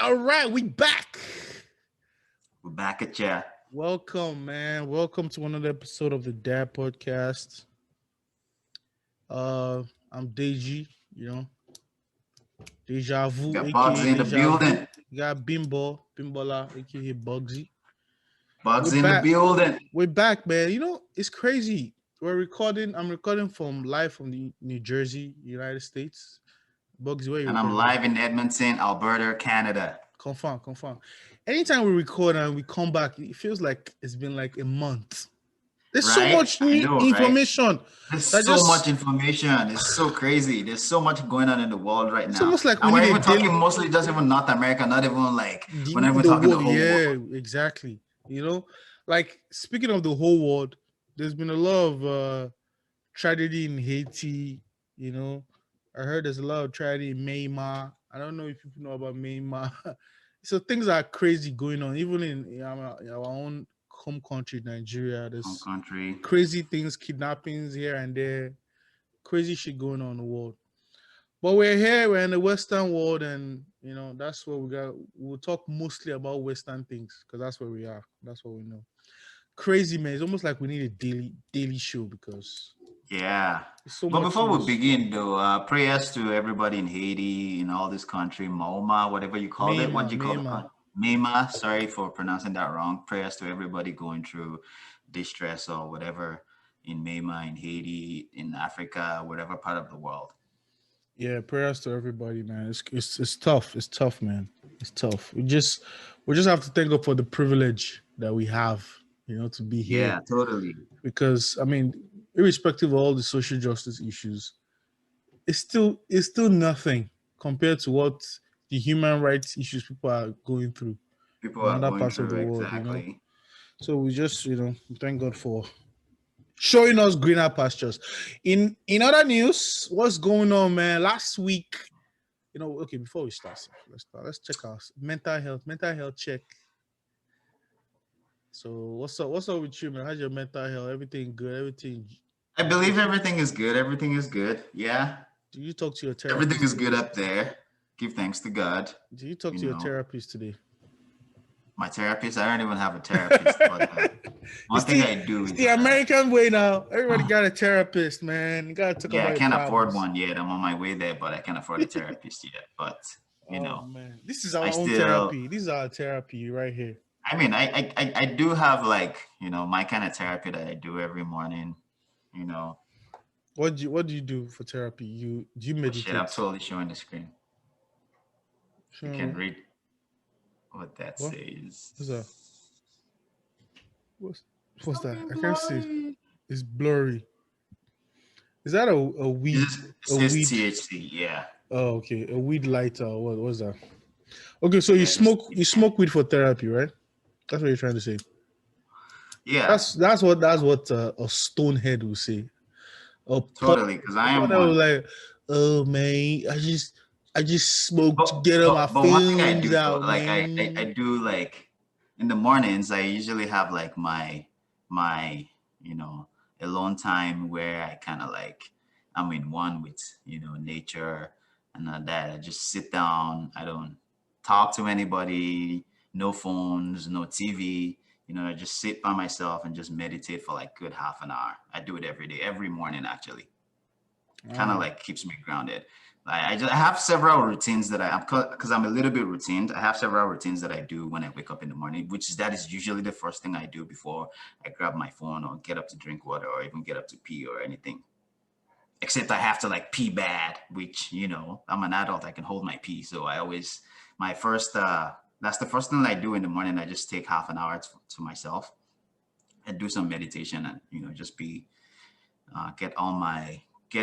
All right, we back. We're back at ya. Welcome, man. Welcome to another episode of the Dad Podcast. I'm Deji, Deja We Vu, got Bugs aka in the Deja Vu. building. You got Bimbola, aka Bugsy. We're Bugs in the back. building. We're back, man. It's crazy. I'm recording from live from the New Jersey, United States. Bugsy, where you And I'm recording? live in Edmonton, Alberta, Canada. Confirm. Anytime we record and we come back, it feels like it's been like a month. There's so Right? much I know, information. right? There's so much information. It's so crazy. There's so much going on in the world right It's now. almost like And we we're need a even talking daily mostly just even North America, not even like we're not even the talking the world. whole Yeah, world. exactly. Like speaking of the whole world, there's been a lot of tragedy in Haiti. I heard there's a lot of tragedy in Myanmar. I don't know if people know about Myanmar. So things are crazy going on, even in our own home country, Nigeria. Home There's country. crazy things, kidnappings here and there, crazy shit going on in the world. But we're here, we're in the Western world, and that's what we got. We'll talk mostly about Western things because that's where we are. That's what we know. Crazy, man. It's almost like we need a daily show because Yeah. there's so But much before we news. begin, though, prayers to everybody in Haiti, in all this country, Mahoma, whatever you called it. What do you call it? Mema. Sorry for pronouncing that wrong. Prayers to everybody going through distress or whatever in Mema, in Haiti, in Africa, whatever part of the world. Yeah, prayers to everybody, man. It's tough. It's tough, man. It's tough. We just have to thank God for the privilege that we have, to be here. Yeah, totally. Because I mean, irrespective of all the social justice issues, it's still nothing compared to what the human rights issues people are going through People in are other going parts of the through world. exactly. So we just, thank God for showing us greener pastures. In other news, what's going on, man? Last week, okay, before we start, let's check our mental health check. So what's up with you, man? How's your mental health? Everything good? I believe everything is good. Everything is good. Yeah. Do you talk to your therapist? Everything is good up there. Give thanks to God. Do you talk to your therapist today? My therapist? I don't even have a therapist. But one thing I do is the American way now. Everybody got a therapist, man. You gotta talk about. I can't afford one yet. I'm on my way there, but I can't afford a therapist yet. But man, this is our own therapy. This is our therapy right here. I mean, I do have like my kind of therapy that I do every morning. What do you do for therapy? Do you meditate? Shit, I'm totally showing the screen. You can read what that says. What's that? What's that? I can't see. It's blurry. Is that a weed? It says THC, yeah. Oh, okay. A weed lighter. What was that? Okay, so you smoke weed for therapy, right? That's what you're trying to say. Yeah. That's what a stonehead will say. Totally, because I am one. Like, oh man, I just smoke to get all my feelings out, like man. I do like in the mornings. I usually have like my alone time where I kind of like I'm in one with nature and that. I just sit down. I don't talk to anybody. No phones, no TV. I just sit by myself and just meditate for like good half an hour. I do it every day, every morning actually. Kind of like keeps me grounded. I have several routines that because I'm a little bit routine. I have several routines that I do when I wake up in the morning, that is usually the first thing I do before I grab my phone or get up to drink water or even get up to pee or anything. Except I have to like pee bad, which, I'm an adult, I can hold my pee. So that's the first thing I do in the morning. I just take half an hour to myself and do some meditation and, just get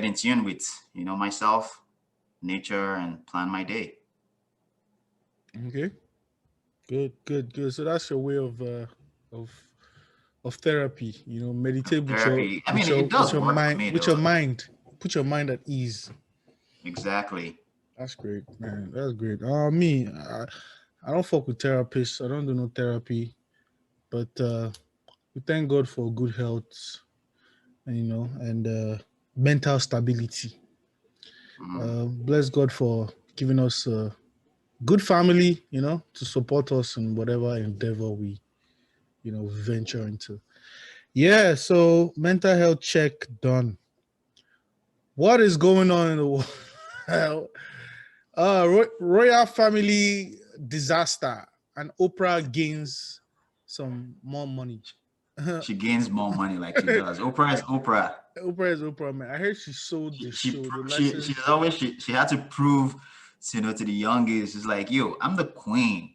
in tune with, myself, nature, and plan my day. Okay. Good. So that's your way of therapy, meditate with therapy. It does work mind, for me, with your mind. Put your mind at ease. Exactly. That's great, man. That's great. Me, I don't fuck with therapists. I don't do no therapy, but we thank God for good health, and mental stability. Bless God for giving us good family, to support us in whatever endeavor we, venture into. Yeah, so mental health check done. What is going on in the world? Royal family disaster, and Oprah gains some more money. She gains more money like she does. Oprah is Oprah. Oprah is Oprah, man. I heard she sold the show, the She's license. always she had to prove, to the youngest. She's like, yo, I'm the queen.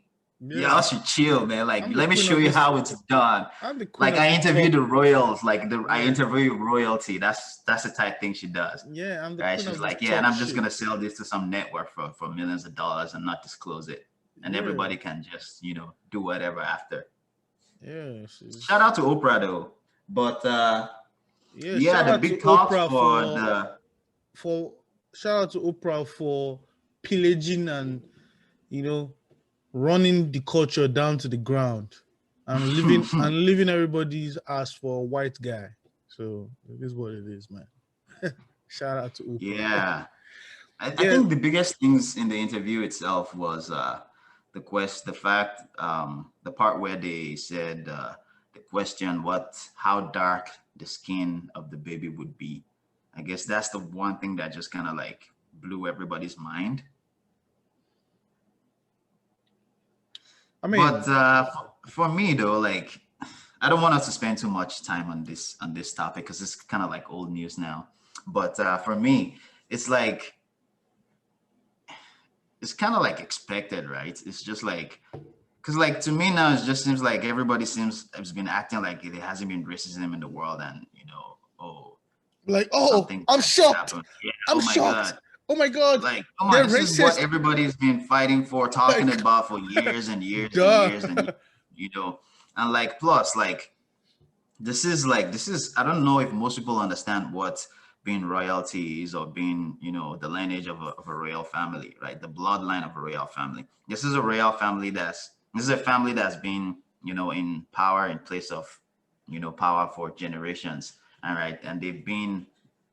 Y'all Yeah, should chill, man. Like, I'm the let me queen show of you this. how it's done. I'm the queen Like, of I the interviewed top. the royals. Like, I Yeah, interview royalty. That's the type thing she does. yeah, I'm the Right? queen She's of this like, yeah, and top I'm just shit. gonna sell this to some network for millions of dollars and not disclose it, and Yeah, everybody can just do whatever after. yeah, Shout out to Oprah though, but yeah. yeah, Shout the out to big talks Oprah for the for shout out to Oprah for pillaging and you know running the culture down to the ground and leaving everybody's ass for a white guy. So it is what it is, man. Shout out to Oprah. yeah. I Yeah, think the biggest things in the interview itself was the fact, the part where they said the question, how dark the skin of the baby would be. I guess that's the one thing that just kind of like blew everybody's mind. I But mean, for me though, like, I don't want us to spend too much time on this topic because it's kind of like old news now. But for me, it's like it's kind of like expected, right? It's just like, because like to me now, it just seems like everybody seems has been acting like there hasn't been racism in the world, and oh, like, oh, something I'm bad just shocked. happened. Yeah. I'm Oh my shocked. God. Oh my god, Like, come on, they're this is what racist. everybody's been fighting for, talking Like, about for years and years and duh. years and years, you know. And like, plus, like, this is I don't know if most people understand what being royalty is, or being the lineage of a royal family, right? The bloodline of a royal family. This is a family that's been in power, in place of power for generations. All right, and the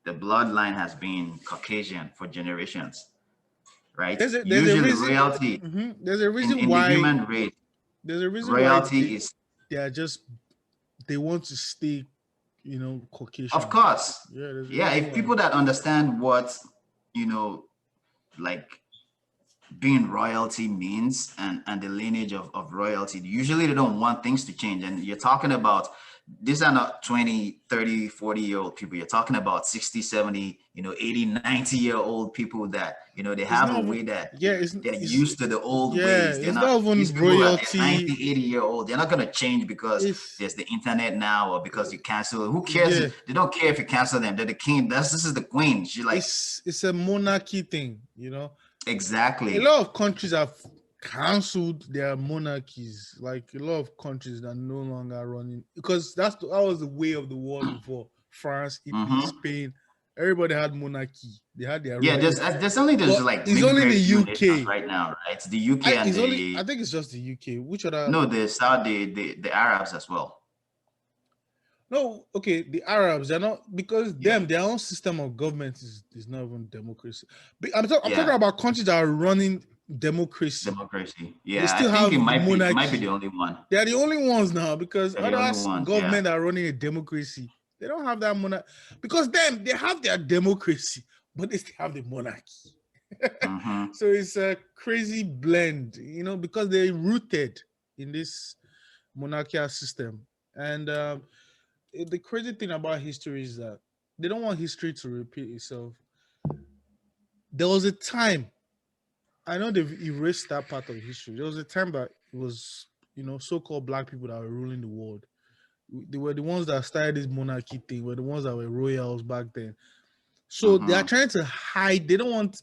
bloodline has been Caucasian for generations, right? There's a Usually reason. royalty There's a in reason in the why. human race, There's a reason why royalty is, they are just they want to stay, of Caucasian. course, Yeah, there's a yeah, reason if why. people that understand what you know like being royalty means, and the lineage of royalty, usually they don't want things to change. And you're talking about, these are not 20, 30, 40 year old people. You're talking about 60, 70, 80, 90-year old people that they It's have a not even. way that Yeah, they're used to the old yeah, ways. They're it's not not These even people are, they're royalty. 90, 80-year old. They're not going to change because It's there's the internet now, or because you cancel. Who cares? yeah, They don't care if you cancel them. They're the king. This is the queen. She like, it's a monarchy thing. A exactly. lot of countries have cancelled their monarchies. Like a lot of countries that are no longer running because that was the way of the world before. France, Italy, Hmm. Spain, everybody had monarchy. They had their Yeah, there's royalty. there's only But there's like it's maybe only the very few nations UK. right now, right? It's the UK and I the think it's just the UK. Which other? no, the Saudi, the Arabs as well. No, okay, the Arabs, they're not because Yeah, their own system of government is not even democracy. But I'm talking yeah, about countries that are running democracy. democracy. They Yeah, I still think have it the might be the monarchy. only one. They are the only ones now because They're the other only ones. Yeah. government are running a democracy. They don't have that monarchy because them they have their democracy, but they still have the monarchy. Mm-hmm. So it's a crazy blend, because they're rooted in this monarchical system. And the crazy thing about history is that they don't want history to repeat itself. There was a time, I know they've erased that part of history. There was a time that it was, so-called black people that were ruling the world. They were the ones that started this monarchy thing, were the ones that were royals back then. So they are Mm-hmm. trying to hide, they don't want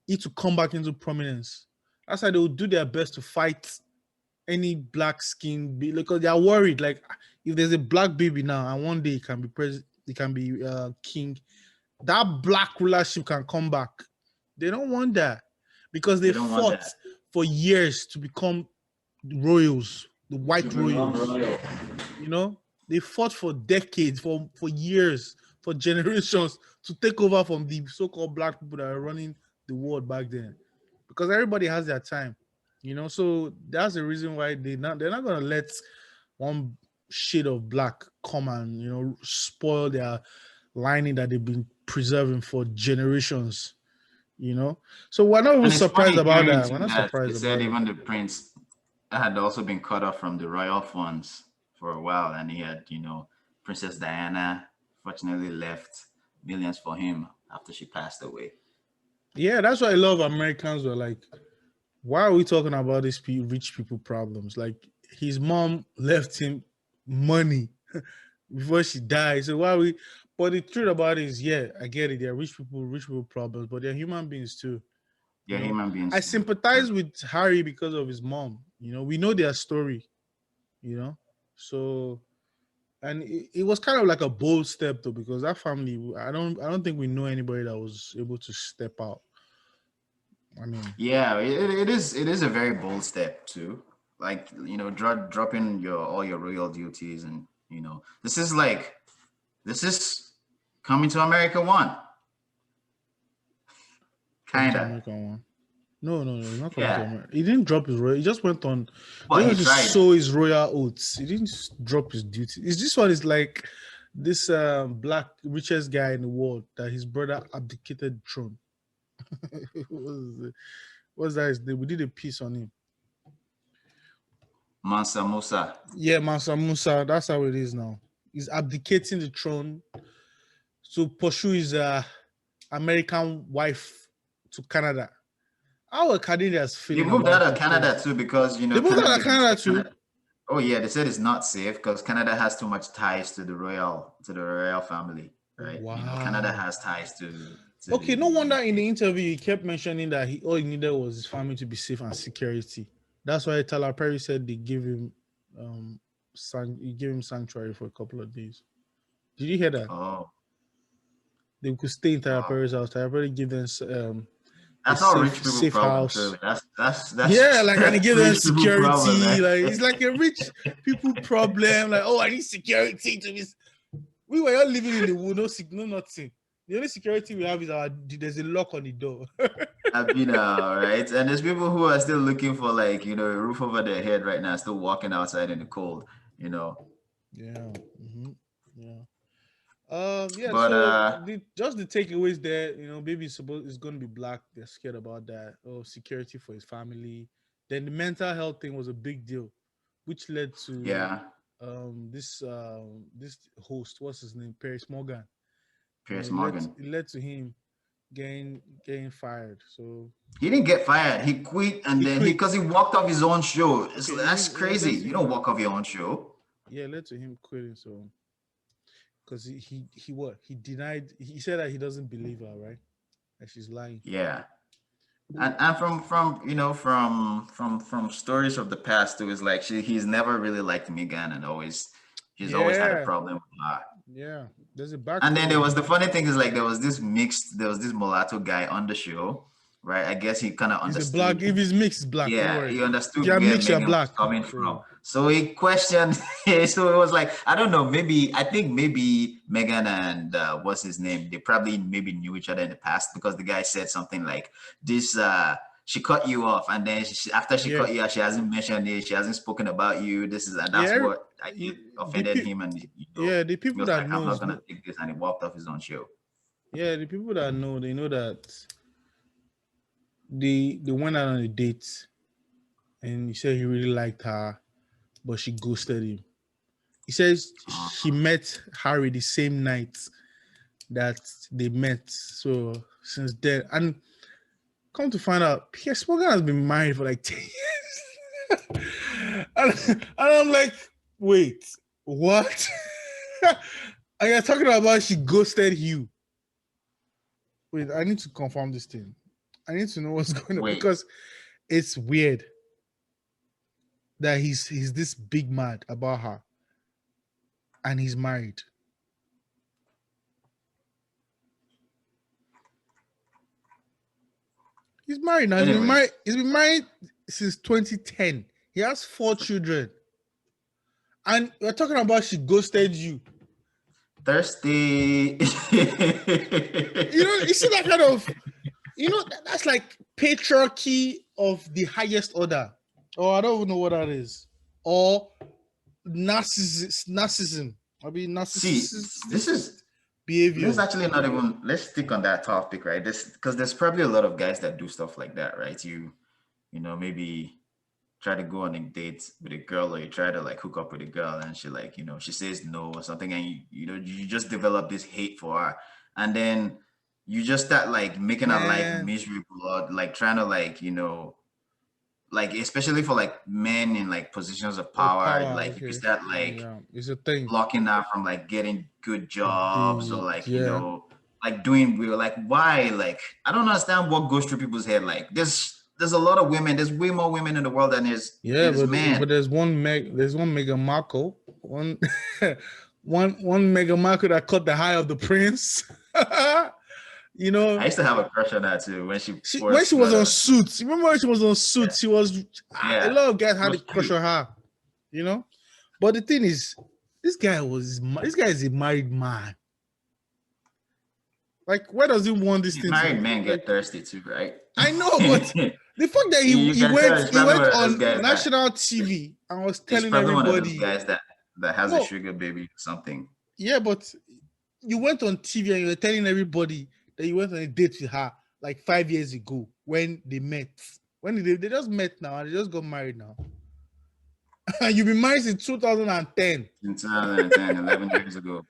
it to come back into prominence. That's why they will do their best to fight any black skin because they are worried. Like if there's a black baby now and one day it can be president, it can be king, that black rulership can come back. They don't want that because They they don't want fought that. for years to become royals, the To white become royals. royal. They fought for decades, for years, for generations to take over from the so-called black people that are running the world back then. because everybody has their time, you know. So that's the reason why they're not gonna let one shade of black come and spoil their lining that they've been preserving for generations. So we're not even And it's surprised funny about hearing that. We're too not that they surprised said about it. even the prince had also been cut off from the royal funds for a while, and he had, Princess Diana fortunately left millions for him after she passed away. Yeah, that's why a lot of Americans were like, why are we talking about these rich people problems? Like his mom left him money before she died. So why we? But the truth about it is, yeah, I get it. They're rich people problems, but they're human beings too. You Yeah, know, human I beings too. sympathize with Harry because of his mom. We know their story. So and it was kind of like a bold step though, because that family, I don't think we know anybody that was able to step out. I mean, Yeah, it is a very bold step too. Like, dropping all your royal duties, and this is coming to America one, coming to kinda. America one. No, no, no, he's not coming to Yeah, America. He didn't drop his royal. He just went on. He but he went to tried. sow his royal oats. He didn't drop his duty. Is this one is like this black richest guy in the world that his brother abdicated the throne. What's that? His name? We did a piece on him. Mansa Musa. Yeah, Mansa Musa. That's how it is now. He's abdicating the throne to pursue his American wife to Canada. How are Canadians They feeling moved out about of the choice? Canada too because They moved out Canada. of They Canada said too. Oh yeah, they said it's not safe because Canada has too much ties to the royal family, right? Canada Wow. has ties to the Okay, no wonder in UK. the interview he kept mentioning that all he needed was his family to be safe and security. That's why Tyler Perry said they give him he gave him sanctuary for a couple of days. Did you hear that? Oh, They could stay in Tyler oh, Perry's house. Tyler Perry give them a that's all rich people safe problem. house. Truly, that's Yeah, like and he gave them rich people problem, security. man. Like it's like a rich people problem. Like, oh, I need security to be. We were all living in the wood, no nothing. The only security we have is there's a lock on the door. I've been right, and there's people who are still looking for like a roof over their head right now, still walking outside in the cold. Yeah. Yeah. Yeah, But so just the takeaways there, baby is going to be black. They're scared about that. Oh, security for his family. Then the mental health thing was a big deal, which led to yeah, this host, what's his name, Paris Morgan. Piers It led Morgan. to him getting fired. So He didn't get fired. He quit, and he then quit. because he walked off his own show. Okay, That's it crazy. led to You don't him. walk off your own show. Yeah, it led to him quitting. So because he what he denied. He said that he doesn't believe her, right? That she's lying. Yeah, and from stories of the past too, is like he's never really liked Megan, and he's always had a Yeah, problem with her. yeah. There's a And then there backstory. was the funny thing is like there was this mulatto guy on the show, right? I guess he kind of He's a black. understood. If his mix is black, don't Yeah, worry. he If understood you're where mixed, you're Megan black. was coming from. So So he questioned. So it was like, I don't know, I think maybe Megan and what's his name? They probably maybe knew each other in the past because the guy said something like this. She cut you off, and then after she yeah, cut you off, she hasn't mentioned it. She hasn't spoken about you. And that's yeah. what I think offended him, and Yeah, the he people was that like, I'm not knows, gonna take this, and he walked off his own show. yeah, the people that know, they know that they went out on a date, and he said he really liked her, but she ghosted him. He says he met Harry the same night that they met. So since then, and come to find out, Pierce Morgan has been married for like 10 years. and I'm like, wait, what? And you're talking about she ghosted you. Wait, I need to confirm this thing. I need to know what's going on Wait, because it's weird that he's this big mad about her and he's married. He's married now. anyways, He's been married since 2010. He has 4 children. And we're talking about she ghosted you. Thursday. You see that kind of, that's like patriarchy of the highest order. Oh, I don't even know what that is. Or narcissism. I mean, See, this narcissistic is let's behavior. actually not even let's stick on that topic, right? This because there's probably a lot of guys that do stuff like that, right? Maybe try to go on a date with a girl, or you try to like hook up with a girl, and she like, she says no or something, and you just develop this hate for her, and then you just start like making her life Man, miserable, or like trying to like, like especially for like men in like positions of oh, power, power. like if you Okay. start like Yeah, it's a thing. blocking her from like getting good jobs, or like, Yeah. like doing real, like why, like I don't understand what goes through people's head. Like there's a lot of women, there's way more women in the world than Yeah, there's men. but there's one Mega Marco, one one Mega Marco that caught the high of the prince. you I know, used to have a crush on her too when she when she first was got on a Suits. Remember when she was on Suits? She was a yeah, lot of guys she had a was crush cute. on her. You know, but the thing is, this guy is a married man. Like, where does he want this These thing to married be? men Like, get thirsty too, right? I know, but the fact that You he can tell went it's probably one of those on guys that national TV and was it's telling probably one of those everybody, guys that has a no, sugar baby or something. yeah, but you went on TV and you were telling everybody that you went on a date with her like 5 years ago when they met. When they just met now and they just got married now. And you've been married since 2010. In 2010, 11 years ago.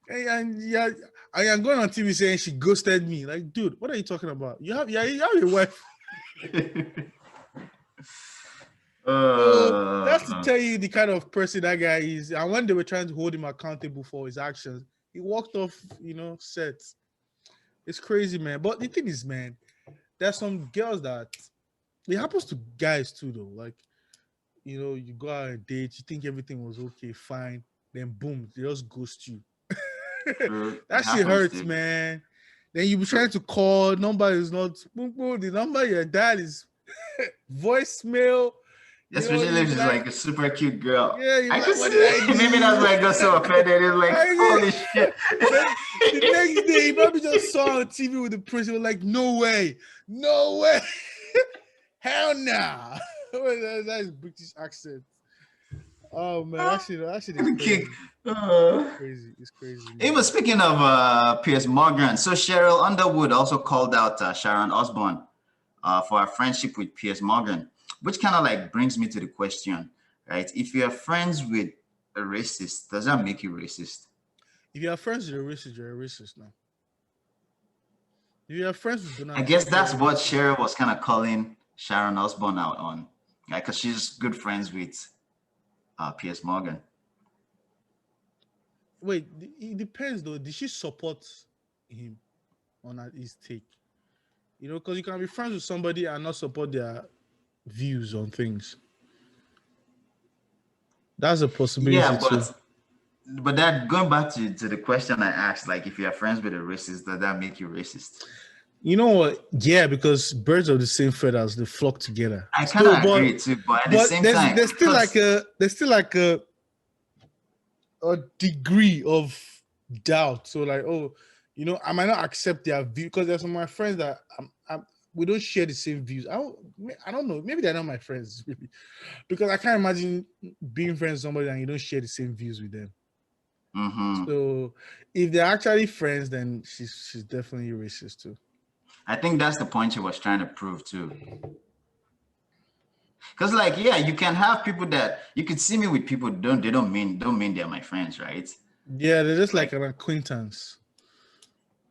And yeah, I am going on TV saying she ghosted me. Like, dude, what are you talking about? You have a wife. So that's to uh, tell you the kind of person that guy is. And when they were trying to hold him accountable for his actions, he walked off, sets. It's crazy, man. But the thing is, man, there's some girls that it happens to guys too, though. Like, you go out on a date, you think everything was okay, fine, then boom, they just ghost you. true, it That shit happens hurts, too. man. Then you be True. trying to call, number is not the number your dad is voicemail. Especially You if be she's like, like a super cute girl. yeah, you I be can like, what did I see. Maybe that's do? why I got so offended. It's like, I holy mean, shit. then the next day, he probably just saw on TV with the prince. He was like, no way, no way, hell nah. That's British accent. Oh man, that shit is Kick. crazy. It's crazy, man. Even speaking of Piers Morgan, so Cheryl Underwood also called out Sharon Osbourne for her friendship with Piers Morgan, which kind of like brings me to the question, right? If you're friends with a racist, does that make you racist? If you have friends with a racist, you're a racist now. If you have friends with I Donald guess Trump, that's you're a what racist. Cheryl was kind of calling Sharon Osbourne out on, like, because she's good friends with Piers Morgan. Wait, it depends though. Did she support him on his take? Because you can be friends with somebody and not support their views on things. That's a Yeah, possibility too. but that going back to the question I asked, like if you're friends with a racist, does that make you racist? You know what? Yeah, because birds of the same feathers they flock together. I kind So, of agree too, but at the but same time, there's still like because a degree of doubt. So like, oh, I might not accept their view because there's some of my friends that we don't share the same views. I don't know. Maybe they're not my friends, maybe. Because I can't imagine being friends with somebody and you don't share the same views with them. mhm, So if they're actually friends, then she's definitely racist too. I think that's the point she was trying to prove too. Because like, yeah, you can have people that you could see me with people don't mean they're my friends, right? Yeah, they're just Like, like an acquaintance.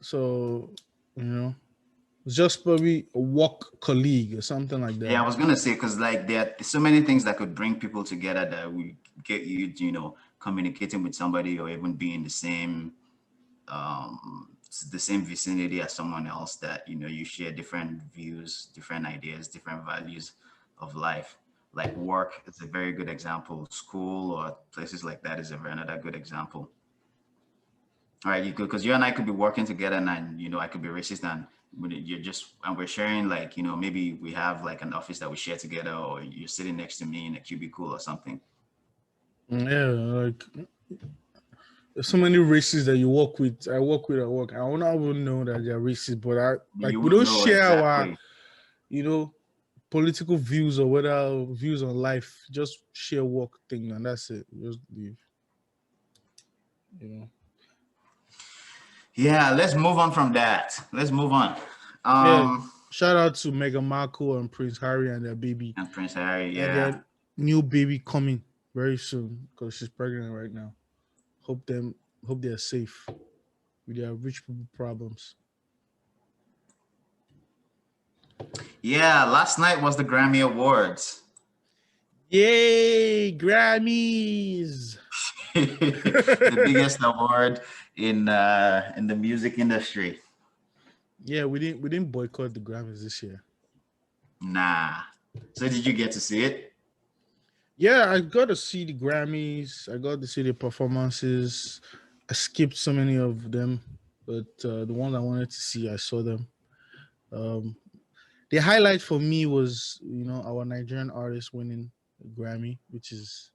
So, you know, it's just probably a work colleague or something like yeah, that. I was gonna say because like there are so many things that could bring people together that will get you, communicating with somebody or even being the same vicinity as someone else that you share different views, different ideas, different values of life. Like work is a very good example. School or places like that is another good example. All right, you could because you and I could be working together, and I could be racist, and we're sharing like maybe we have like an office that we share together, or you're sitting next to me in a cubicle or something. Yeah, like there's so many races that you work with. I work with at work. I don't even know that they're racist, but You we won't don't know share our exactly. you know, political views or whether views on life, just share work thing, and that's it. Just leave, you know. Yeah, let's move on from that. Let's move on. Yeah. Um, Shout out to Meghan Markle and Prince Harry and their baby and Prince Harry, and yeah. their new baby coming very soon because she's pregnant right now. Hope them hope they're safe with their rich people problems. Yeah, last night was the Grammy Awards. Yay, Grammys! The biggest award in the music industry. Yeah, we didn't boycott the Grammys this year. Nah. So did you get to see it? Yeah, I got to see the Grammys. I got to see the performances. I skipped so many of them, but the ones I wanted to see, I saw them. Um, the highlight for me was, our Nigerian artist winning a Grammy, which is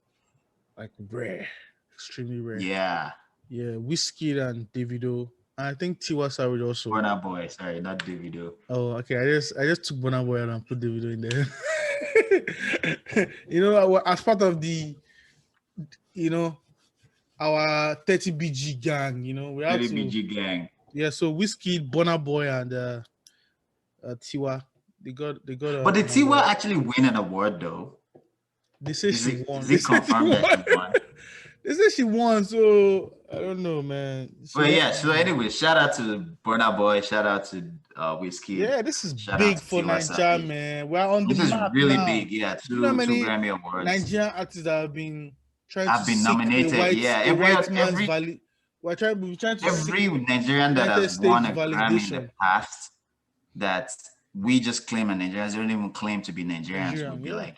like rare, extremely rare. Yeah. Yeah, Whiskey and Davido. I think Tiwa Savage also. Burna Boy, sorry, not Davido. Oh, okay. I just took Burna Boy out and put Davido in there. As part of the, you know, our 30BG gang, we have Lady to. BG Gang. Yeah, so Whiskey, Burna Boy, and Tiwa, they got But did an Tiwa award. actually win an award though? They say Is she it won. is They it say she confirmed that she won. won? They say she won, so I don't know, man. She Well, won. yeah. So anyway, shout out to Burna Boy, shout out to Whiskey, Yeah, this is shout out big to for Tiwa Nigeria, Savage. man. We're on the This is map really now. big. Yeah, Do you know how two many Grammy Awards Nigerian artists that have been trying to have been seek a nominated. white Yeah, a white man's valid? We're trying to seek every Nigerian that United has won States a Grammy in the validation. past that we just claim are Nigerians, they don't even claim to be Nigerians, would Nigerian, be yeah. like,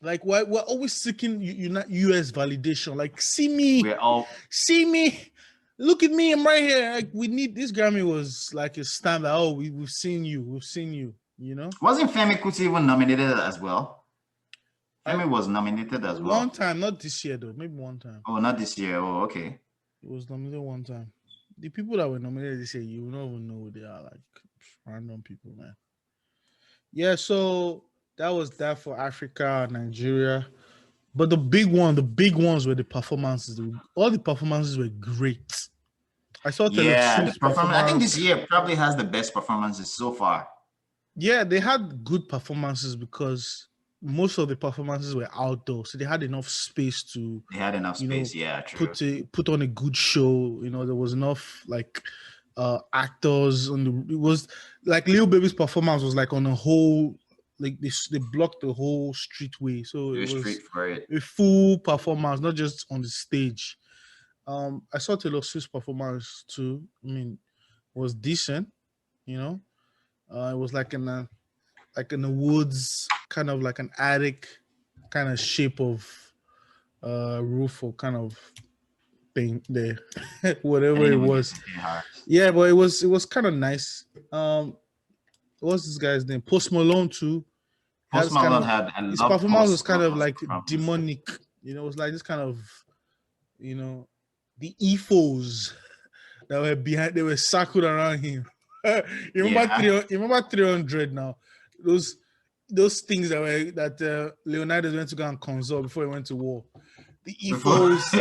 Like why we're always seeking US validation. Like we're all see me, look at me, I'm right here. Like we need this Grammy was like a stamp that we've seen you. wasn't Femi Kuti even nominated as well? I Femi was nominated as one well. time, not this year though, maybe one time. Oh, not this year. Oh, okay. It was nominated one time. The people that were nominated this year, you will not even know who they are. Like random people, man. Yeah, so that was that for Africa, Nigeria. But the big ones were the performances. All the performances were great. I saw Taylor Yeah, the Swift's performance. I think performance. this year probably has the best performances so far. Yeah, they had good performances because most of the performances were outdoors, so they had enough space to, They had enough space. Yeah, true. put on a good show. There was enough like actors on the. It was like Lil Baby's performance was like on a whole, like they blocked the whole streetway, so it You're was straight for it. a full performance, not just on the stage. I saw Taylor Swift's performance too. I mean, it was decent. It was like in the woods, kind of like an attic, kind of shape of roof or kind of thing there, I whatever didn't it even get was. to see her. Yeah, but it was kind of nice. What's this guy's name? Post Malone too. Post Has kind Malone of had. I his love performance was Post kind of Malone's like performance. demonic. It was like this kind of, the EFOs that were behind. They were circled around him. you remember Yeah. 300 now? Those things that Leonidas went to go and consult before he went to war. The Before. EFOs,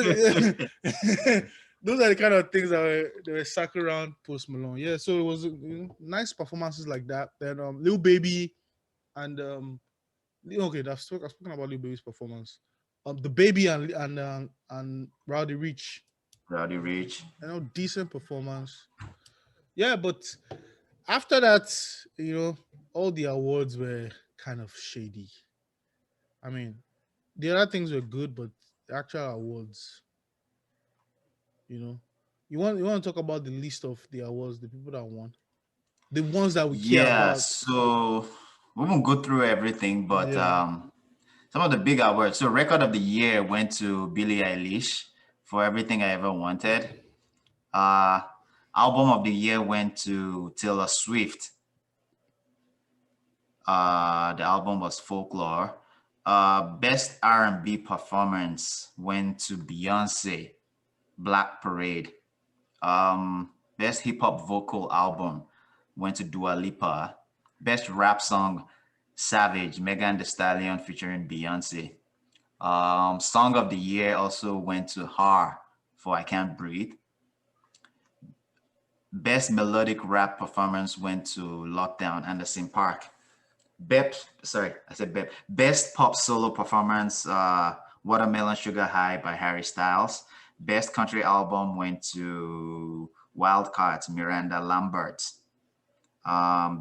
yeah. Those are the kind of things that they were circled around Post Malone. Yeah, so it was nice performances like that. Then Lil Baby and okay, I've spoken about Lil Baby's performance. The Baby and Rowdy Rich. Rowdy Rich. Decent performance. Yeah, but after that, all the awards were kind of shady. I mean, the other things were good, but the actual awards, you want to talk about the list of the awards, the people that won, the ones that we care Yeah, about. so we won't go through everything, but Yeah. some of the big awards. So record of the year went to Billie Eilish for Everything I Ever Wanted. Album of the year went to Taylor Swift. The album was Folklore. Best R&B performance went to Beyonce, Black Parade. Best hip hop vocal album, went to Dua Lipa. Best rap song, Savage, Megan Thee Stallion featuring Beyonce. Song of the year also went to Her for I Can't Breathe. Best melodic rap performance went to Lockdown, Anderson Park. Best pop solo performance, Watermelon Sugar High by Harry Styles. Best country album went to Wildcards, Miranda Lambert.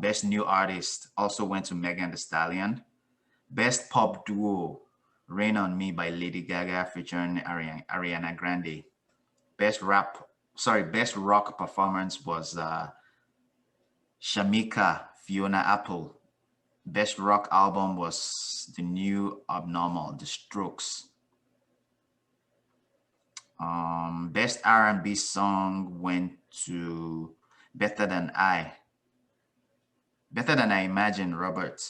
Best new artist also went to Megan Thee Stallion. Best pop duo, Rain on Me by Lady Gaga featuring Ariana Grande. Best rock performance was Shamika, Fiona Apple. Best rock album was the new Abnormal, The Strokes. Best R&B song went to Better Than I. Better Than I Imagined, Robert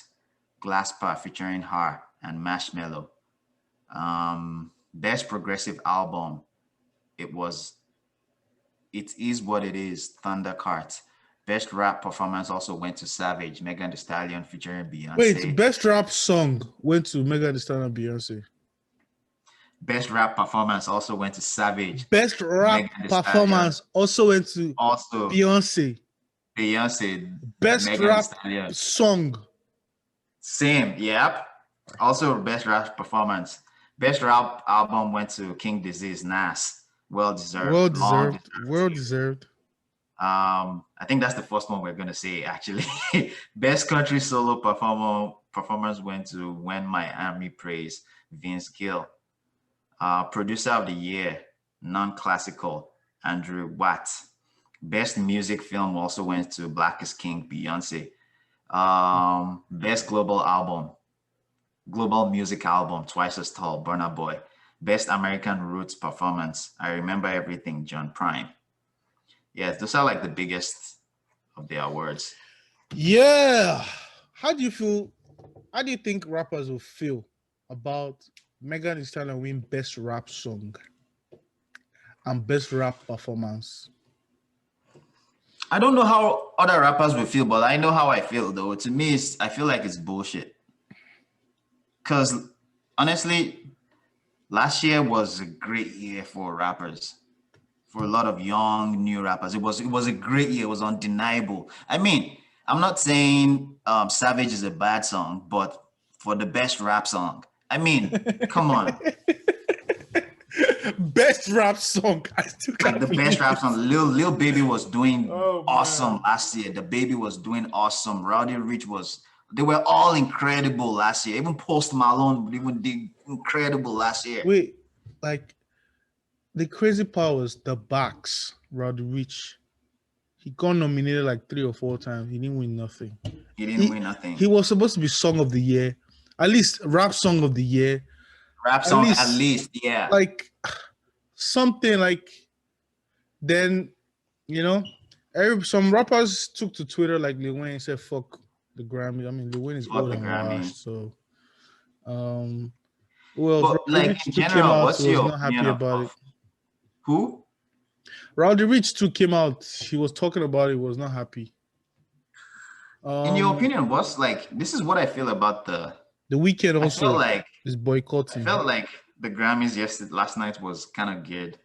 Glasper featuring Her and Marshmello. Best progressive album, it Is What It Is, Thundercart. Best rap performance also went to Savage, Megan Thee Stallion featuring Beyonce. Wait, best rap song went to Megan Thee Stallion and Beyonce. Best rap performance also went to Savage. Best rap performance also went to Beyonce. Best Megan rap Thee Stallion. song. Same, yep. Also best rap performance. Best rap album went to King Disease, Nas. Well deserved. Well deserved. I think that's the first one we're gonna say actually. Best country solo performance went to When My Army Prays, Vince Gill. Producer of the year, non-classical, Andrew Watt. Best music film also went to Black is King, Beyonce. Best global music album, Twice as Tall, Burna Boy. Best American Roots performance, I Remember Everything, John Prime. Yes, those are like the biggest of the awards. Yeah. How do you think rappers will feel about Megan Thee Stallion win best rap song and best rap performance? I don't know how other rappers will feel, but I know how I feel though. To me, I feel like it's bullshit. Because honestly, last year was a great year for rappers, for a lot of young new rappers. It was a great year. It was undeniable. I mean, I'm not saying Savage is a bad song, but for the best rap song, I mean, come on. Best rap song. I still can't like the best rap song. Lil Baby was doing awesome man. last year. The Baby was doing awesome. Roddy Ricch they were all incredible last year. Even Post Malone even did incredible last year. Wait, like the crazy part was the Backs, Roddy Ricch. He got nominated like 3 or 4 times. He didn't win nothing. He was supposed to be Song of the Year, at least Rap Song of the Year. Rap song, at least, yeah. Like something like. Then, some rappers took to Twitter like Lil Wayne said, "Fuck the Grammy." I mean, Lil Wayne is old and washed, so. Well, like in general, what's your not happy about it. Who? Roddy Ricch too came out. He was talking about it. Was not happy. In your opinion, what's like? This is what I feel about the Weekend. Also, I feel like is boycotting. I felt like the Grammys last night was kind of geared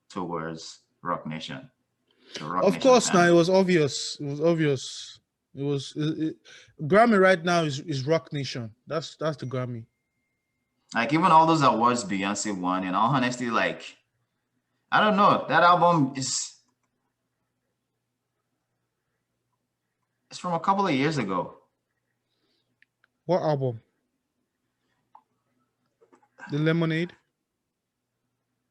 towards Rock Nation. Of course, now it was obvious. It was obvious. Grammy right now is Rock Nation. That's the Grammy. Like even all those awards Beyonce won, in all honesty, like I don't know. That album it's from a couple of years ago. What album? The Lemonade?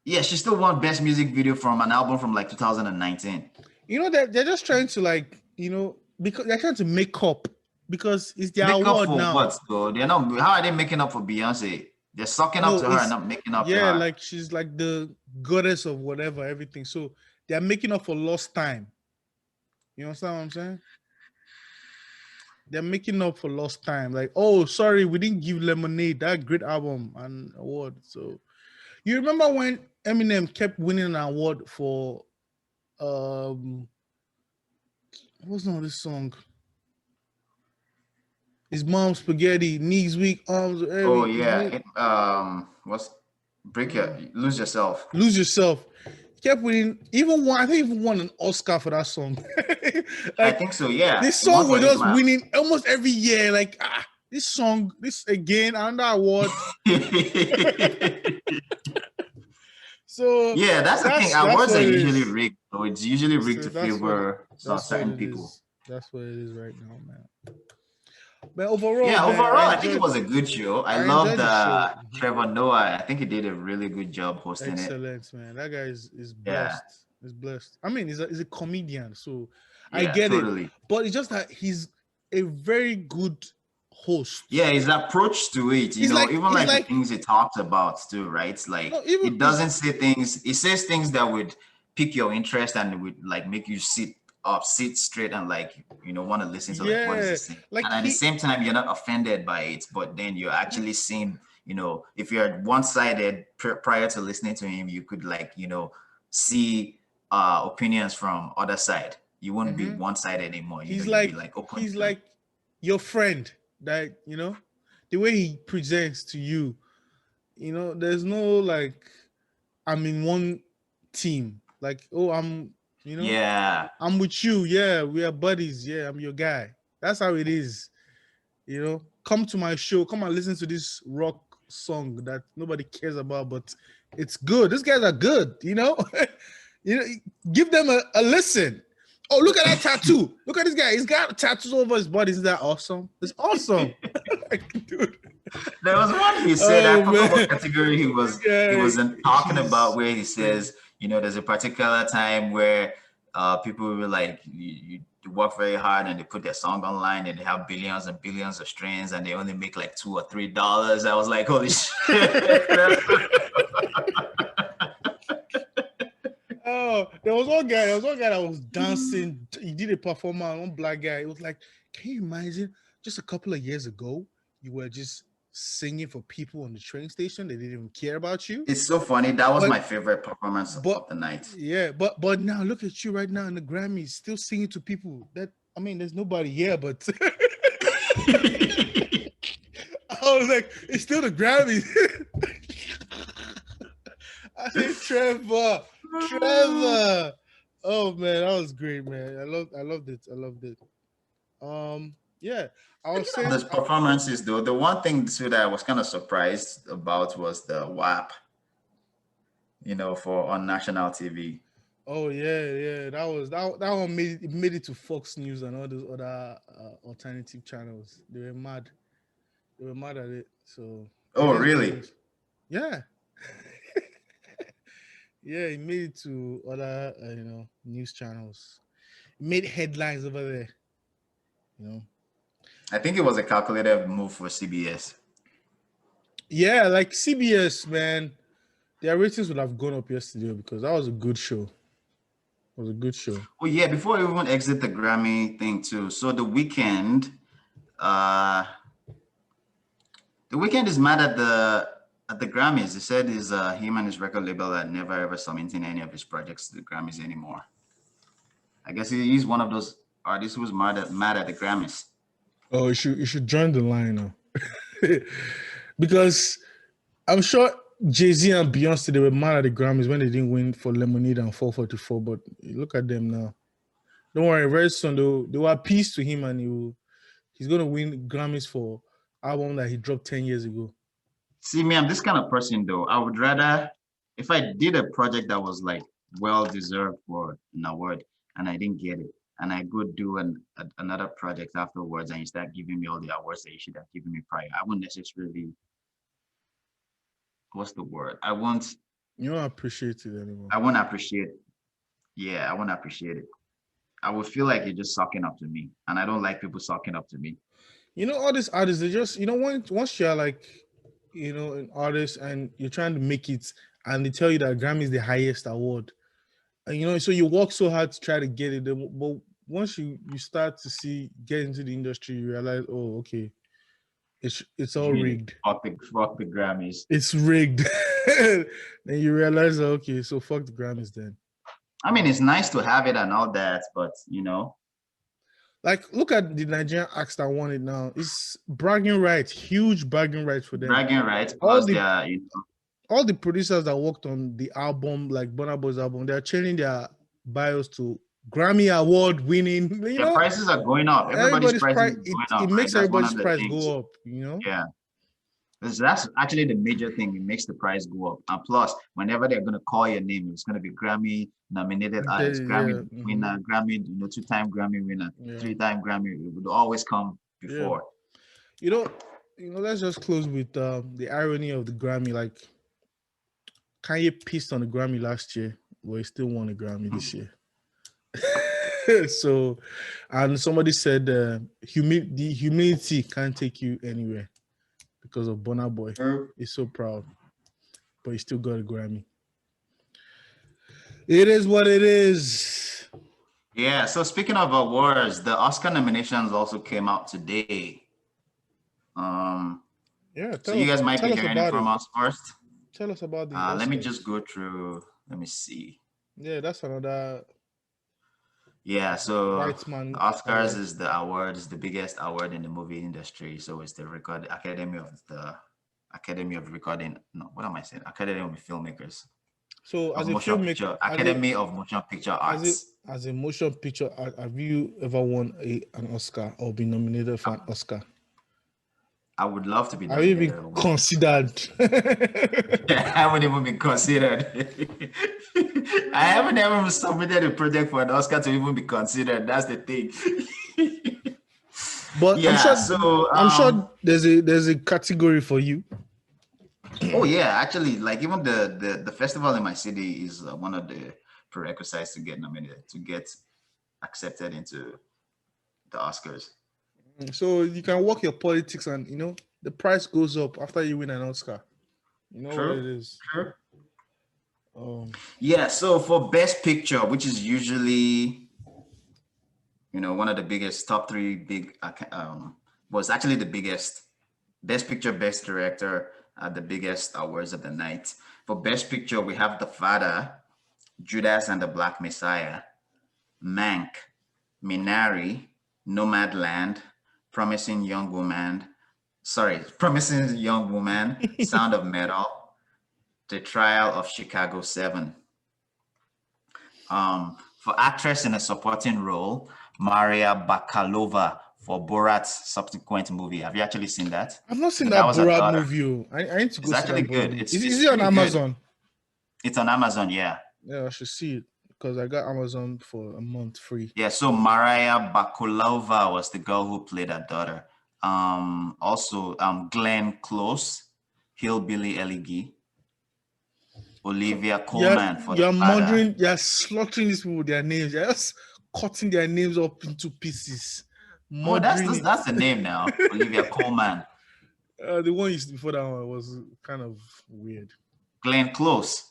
Yeah, she still won Best Music Video from an album from like 2019. They're just trying to because they're trying to make up because it's their award for now. What though? They're not. How are they making up for Beyonce? They're sucking up to her and not making up to her. Yeah, like she's like the goddess of whatever, everything. So they're making up for lost time. You understand what I'm saying? They're making up for lost time. Like, oh, sorry, we didn't give Lemonade that great album and award. So you remember when Eminem kept winning an award for What's on this song? His mom spaghetti, knees weak, arms Oh heavy. His yeah, mid, what's break your uh, lose yourself. lose yourself. He kept winning. Even won. I think even won an Oscar for that song. I Like think so. Yeah, this it won song for was him. just winning almost every year. Like this song, this again, another award. So Yeah, that's the thing. that's Awards what are it usually is. rigged, so it's usually rigged So to favor that's what certain it people. is. That's what it is right now, man. But overall, Yeah, man, I overall, I think it enjoyed was a good show. I I loved enjoyed the show. Mhm. Trevor Noah. I think he did a really good job hosting it. Excellent, man. That guy is Yeah, blessed. Is blessed. I mean, he's a comedian, so I yeah, get it. totally. But it's just that he's a very good Yeah, host. his approach to it, even He's like the like things he talks about too, right? It's like no, even it doesn't say things, it says things that would pique your interest and would like make you sit up, sit straight and like, want to listen to like what is he yeah, saying. like And at the he same time, you're not offended by it, but then you're actually seeing, if you're one-sided prior to listening to him, you could like, see opinions from other side. You wouldn't be mhm. one-sided anymore. he's You'd be like like open he's to. like your friend that the way he presents to you. There's no like I'm in one team. Like, oh, Yeah. I'm with you. Yeah, we are buddies. Yeah, I'm your guy. That's how it is. Come to my show. Come and listen to this rock song that nobody cares about, but it's good. These guys are good. you know, give them a listen. Oh, look at that tattoo. Look at this guy. He's got tattoos all over his body. Isn't that awesome? It's awesome. Like, dude. There was one he said, I Oh forgot what man. category This he guy, wasn't talking about he's where he says, there's a particular time where people will like you work very hard and they put their song online and they have billions and billions of streams and they only make like $2 or $3. I was like, holy shit. Oh, there was one guy that was dancing. He did a performance, one black guy. It was like, can you imagine just a couple of years ago, you were just singing for people on the train station. They didn't even care about you. It's so funny. That was But my favorite performance but of the night. yeah, but now look at you right now in the Grammys, still singing to people that I mean, there's nobody here, but I was like, it's still the Grammys. I said, Trevor. Oh man, that was great, man. I loved it. I loved it. Yeah, I was Speaking of those saying, performances, though, the one thing too that I was kind of surprised about was the WAP, for on national TV. oh yeah, that one made it to Fox News and all those other alternative channels. They were mad at it. So it Oh, is what it really? is. Yeah, yeah, it made it to other news channels. It made headlines over there. You know. I think it was a calculated move for CBS. Yeah, like CBS, man. Their ratings would have gone up yesterday because that was a good show. It was a good show. Oh yeah, before we even exit the Grammy thing too. So uh, the weekend is mad at the Grammys. He said him and his record label are never ever submitting any of his projects to the Grammys anymore. I guess he's one of those artists who's mad at the Grammys. Oh, you should join the line now. Because I'm sure Jay-Z and Beyonce they were mad at the Grammys when they didn't win for Lemonade and 444. But look at them now. Don't worry, very soon they will appease to him and he's gonna win Grammys for album that he dropped 10 years ago. See me, I'm this kind of person though. I would rather if I did a project that was like well deserved for an award and I didn't get it, and I go do another project afterwards, and you start giving me all the awards that you should have given me prior. I wouldn't necessarily, what's the word? You don't appreciate it anymore. I won't appreciate. Yeah, I won't appreciate it. I would feel like you're just sucking up to me, and I don't like people sucking up to me. All these artists, they just, once you're like, an artist and you're trying to make it, and they tell you that Grammy is the highest award, and so you work so hard to try to get it, but once you start to get into the industry, you realize, oh, okay, it's all rigged. Fuck the Grammys. It's rigged. Then you realize, okay, so fuck the Grammys then. I mean, it's nice to have it and all that, but Like, look at the Nigerian acts that won it now. It's bragging rights, huge bragging rights for them. Bragging rights, All plus the their, all the producers that worked on the album, like Burna Boy's album, they're changing their bios to Grammy Award winning. You their know, prices are going up. Everybody's everybody's prices price. are It going it up, right? makes That's one of everybody's the price things. go up. You know. Yeah. That's actually the major thing. It makes the price go up. And plus, whenever they're going to call your name, it's going to be Grammy nominated artist, Grammy Yeah. winner, Grammy, two-time Grammy winner, Yeah. three-time Grammy. It would always come Yeah. before. You know. Let's just close with the irony of the Grammy. Like, Kanye pissed on the Grammy last year, but he still won a Grammy this year. So, and somebody said the humility can't take you anywhere because of Burna Boy. He's so proud, but he still got a Grammy. It is what it is. Yeah. So speaking of awards, the Oscar nominations also came out today. Yeah. So you guys might be hearing it from us first. Tell us about the Let me Oscars. just go through. Let me see. Yeah, that's another. Yeah, so White man the Oscars award. is the award, is the biggest award in the movie industry. So it's the Academy of Recording. No, what am I saying? Academy of Filmmakers. So, as a Motion filmmaker, Picture, Academy of Motion Picture Arts. as a motion picture art, have you ever won an Oscar or been nominated for an Oscar? I would love to be Have you nominated. been considered? I haven't even been considered. I haven't ever submitted a project for an Oscar to even be considered. That's the thing. But Yeah, I'm sure there's a category for you. Oh yeah, actually, like even the festival in my city is one of the prerequisites to get nominated, to get accepted into the Oscars. So you can work your politics, and the price goes up after you win an Oscar. You know what it is. True. Um, Yeah. So for Best Picture, which is usually, one of the biggest, top three big, was actually the biggest. Best Picture, Best Director, the biggest awards of the night. For Best Picture, we have The Father, Judas and the Black Messiah, Mank, Minari, Nomadland, Promising Young Woman, Sound of Metal, The Trial of Chicago 7. For actress in a supporting role, Maria Bakalova for Borat's subsequent movie. Have you actually seen that? I've not seen that Borat movie. I need to go see that. It's actually good. Is it on Amazon? Good. It's on Amazon, yeah. Yeah, I should see it because I got Amazon for a month free. Yeah, so Maria Bakalova was the girl who played her daughter. Also, Glenn Close, Hillbilly Elegy, Olivia Colman for the father. You're slaughtering these people with their names. You're just cutting their names up into pieces. Oh, that's the name now. Olivia Colman. The one used before that one was kind of weird. Glenn Close.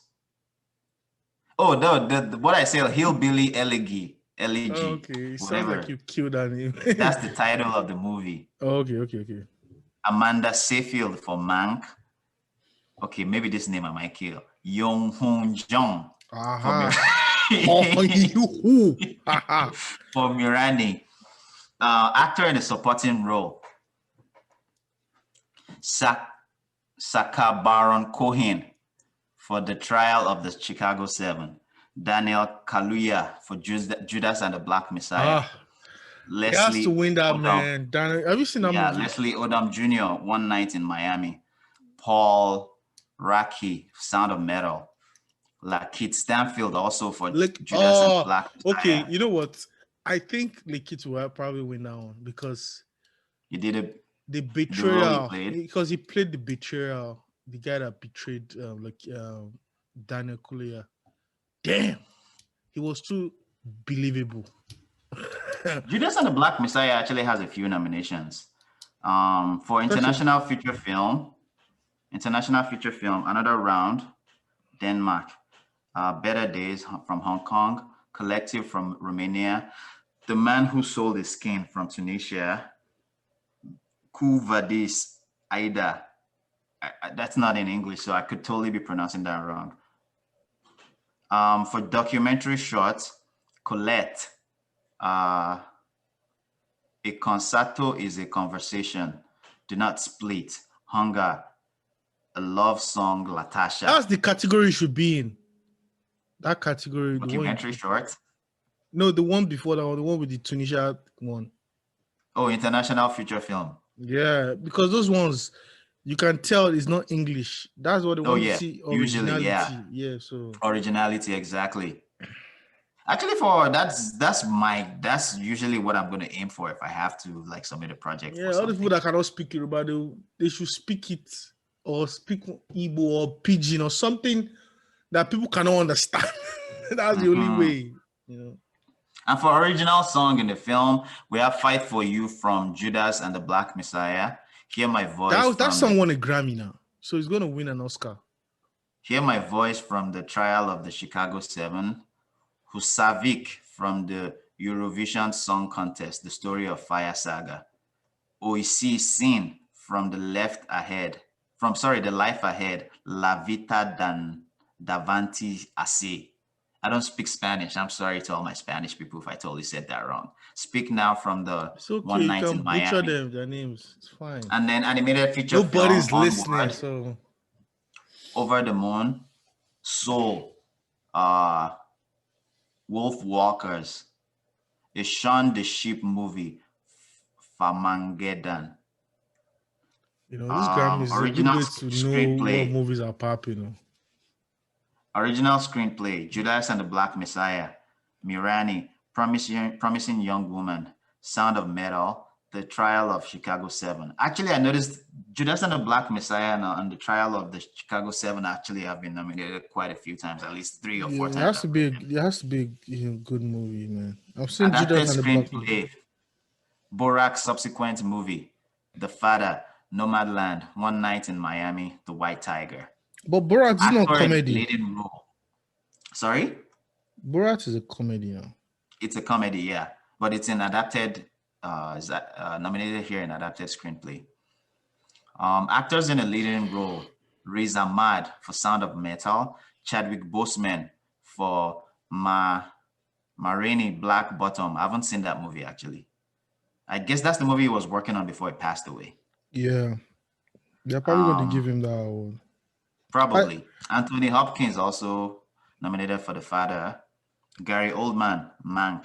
Oh, no, what I say, Hillbilly Elegy. Okay, it sounds like you killed that name. That's the title of the movie. Okay. Amanda Seyfield for Mank. Okay, maybe this name I might kill. Yong Hoon Jung for Mirani. Actor in a supporting role. Sacha Baron Cohen for The Trial of the Chicago 7. Daniel Kaluuya for Judas and the Black Messiah. Leslie he has to win that, Odom. Man. Daniel, have you seen that movie? Leslie Odom Jr., One Night in Miami. Paul Raci, Sound of Metal. Lakeith Stanfield also for Judas and the Black Messiah. Okay, you know what? I think Lakeith will probably win that one because he did it. The betrayal, because he played the betrayal, the guy that betrayed Daniel Kaluuya. Damn, he was too believable. Judas and the Black Messiah actually has a few nominations. For international feature film, Another Round, Denmark, Better Days from Hong Kong, Collective from Romania, The Man Who Sold His Skin from Tunisia, Quo Vadis Aida. That's not in English, so I could totally be pronouncing that wrong. For documentary shorts, Colette, A concerto is a conversation. Do not split. Hunger. A love song. Latasha. That's the category you should be in. That category, the one Documentary short. no, the one before that one, the one with the Tunisia one. Oh, international feature film. Yeah, because those ones you can tell it's not English. That's what they Oh want to yeah. see Usually, yeah. originality. Yeah, so Originality, exactly. Actually, that's usually what I'm gonna aim for if I have to like submit a project for yeah, all the people something. that cannot speak Yoruba, they should speak it or speak Igbo or Pidgin or something that people cannot understand. That's the only Mhm. way, you know. And for original song in the film, we have "Fight for You" from Judas and the Black Messiah. Hear My Voice That from the song won a Grammy now, so he's gonna win an Oscar. Hear My Voice from the Trial of the Chicago 7. Husavik from the Eurovision Song Contest, The Story of Fire Saga. Oisi Sin from the The Life Ahead, La Vita dan Davanti Así. I don't speak Spanish. I'm sorry to all my Spanish people if I totally said that wrong. Speak Now from the It's okay, One you Night in can butcher Miami. their names. It's fine. And then animated feature film, Nobody's listening, Onward, so Over the Moon, Soul, uh, Wolf Walkers, a Shaun the Sheep movie, Famangeddon. this Grammy is a good Original way to know what screenplay. movies are popping. Original screenplay, Judas and the Black Messiah, Mirani, Promising Young Woman, Sound of Metal, The Trial of Chicago 7. Actually, I noticed Judas and the Black Messiah and The Trial of the Chicago 7 actually have been nominated quite a few times, at least 3 or 4 Yeah, times. it has to be a good movie, man. I've seen Adapted Judas and the Black Man. screenplay, Borak's subsequent movie, The Father, Nomadland, One Night in Miami, The White Tiger. But Borat is not Actor in the comedy. leading role. Sorry? Borat is a comedy now. It's a comedy, yeah, but it's an adapted. Nominated here in adapted screenplay. Actors in a leading role: Riz Ahmad for Sound of Metal, Chadwick Boseman for Marini Black Bottom. I haven't seen that movie actually. I guess that's the movie he was working on before he passed away. Yeah, they're probably going to give him that award. Probably. Anthony Hopkins also nominated for The Father. Gary Oldman, Mank.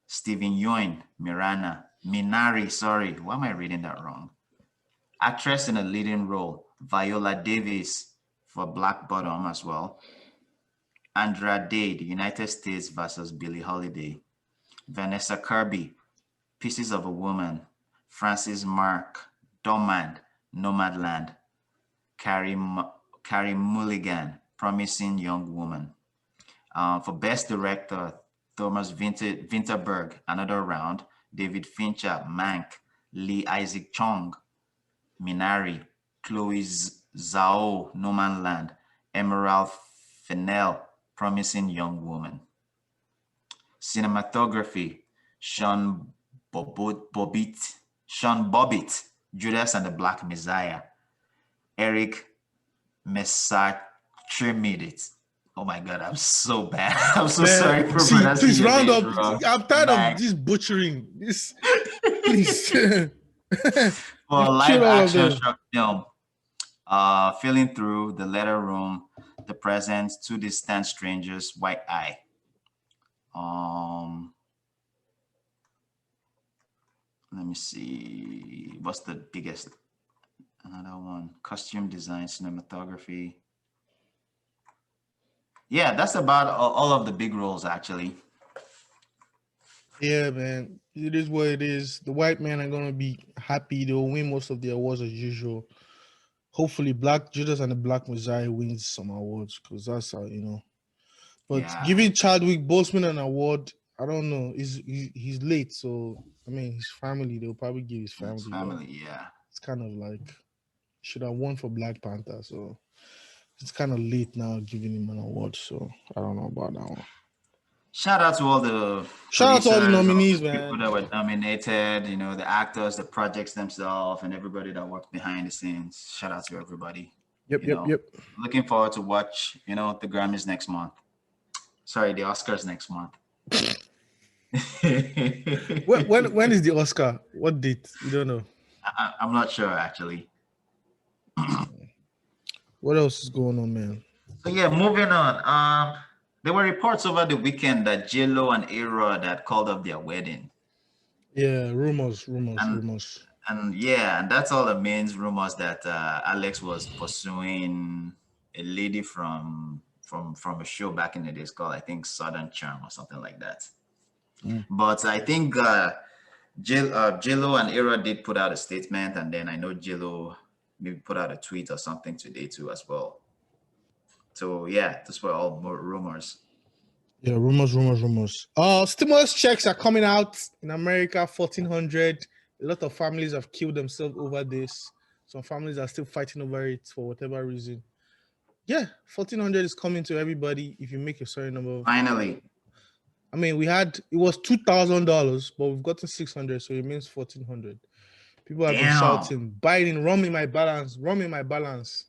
Stephen Yeun, Minari, sorry, why am I reading that wrong? Actress in a leading role, Viola Davis for Black Bottom as well. Andra Day, The United States versus Billie Holiday. Vanessa Kirby, Pieces of a Woman. Francis Mark, Dormand, Nomadland. Carrie Mulligan, Promising Young Woman. For Best Director, Thomas Vinterberg, Another Round, David Fincher, Mank, Lee Isaac Chung, Minari, Chloe Zhao, No Man Land, Emerald Fennell, Promising Young Woman. Cinematography, Sean Bobbitt, Judas and the Black Messiah, Eric Messachimidis. Oh my God, I'm so bad. I'm so sorry for pronouncing please your round name up. wrong. I'm tired of this butchering. This, please. For You've live killed all of action them. short film, Feeling Through, The Letter Room, The Presence, Two Distant Strangers, White Eye. Let me see. What's the biggest? Another one. Costume design, cinematography. Yeah, that's about all of the big roles, actually. Yeah, man. It is what it is. The white men are gonna be happy. They'll win most of the awards as usual. Hopefully, Black Judas and the Black Messiah wins some awards because that's how But Yeah. giving Chadwick Boseman an award, I don't know. He's late, so I mean, his family they'll probably give his family. His family, yeah. It's kind of like should have won for Black Panther, so it's kind of late now giving him an award. So I don't know about that one. Shout out to all the nominees, people man. that were nominated, the actors, the projects themselves, and everybody that worked behind the scenes. Shout out to everybody. Yep. Looking forward to watch, the Grammys next month. Sorry, the Oscars next month. When is the Oscar? What date? You don't know. I'm not sure actually. What else is going on, man? So yeah, moving on. There were reports over the weekend that J-Lo and A-Rod had called off their wedding, Yeah, rumors, rumors, and rumors. yeah, and that's all the main rumors that Alex was pursuing a lady from a show back in the days called, I think, Southern Charm or something like that. Mm. But I think J-Lo and A-Rod did put out a statement, and then I know J-Lo maybe put out a tweet or something today too as well. So yeah, those were all more rumors. Yeah, rumors, rumors, rumors. Stimulus checks are coming out in America, 1,400. A lot of families have killed themselves over this. Some families are still fighting over it for whatever reason. Yeah, 1,400 is coming to everybody if you make a certain number. Finally. I mean, it was $2,000, but we've gotten 600, so it remains 1,400. People have been Damn. shouting, Biden, run me my balance, run me my balance.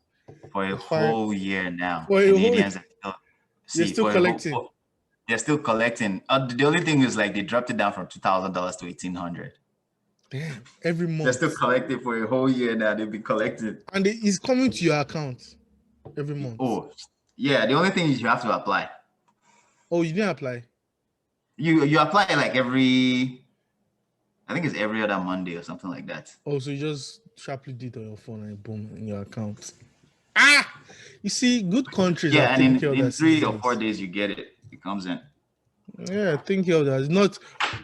For a As far whole year now, for a whole, Canadians are still, you're see still for a whole collecting. they're still collecting. The only thing is like they dropped it down from $2,000 to 1,800. Damn, every They're month. still collecting for a whole year now. They've been collecting. And it's coming to your account every month. Oh, yeah. The only thing is you have to apply. Oh, you didn't apply? You apply like I think it's every other Monday or something like that. Oh, so you just sharply did it on your phone and boom, in your account. You see, good countries are Yeah, and taking care of in that 3 or 4 days you get it. It comes in. Yeah, think of that. It's not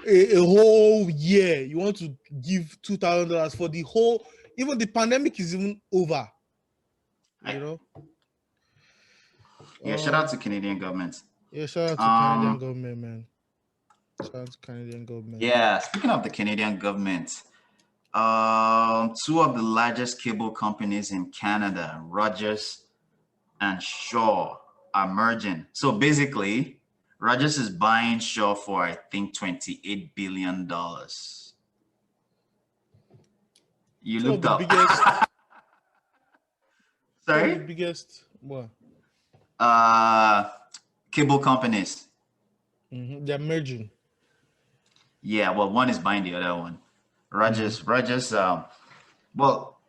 a whole year. You want to give $2,000 for the whole. Even the pandemic is even over. You know. Yeah, shout out to Canadian government. Yeah, shout out to Canadian government, man. Shout out to Canadian government. Yeah, speaking of the Canadian government, two of the largest cable companies in Canada, Rogers and Shaw, are merging. So basically, Rogers is buying Shaw for I think $28 billion. You Two of looked the up. biggest. Two of the Sorry? biggest. What? Cable companies. They're merging. Yeah, well, one is buying the other one. Rogers, well,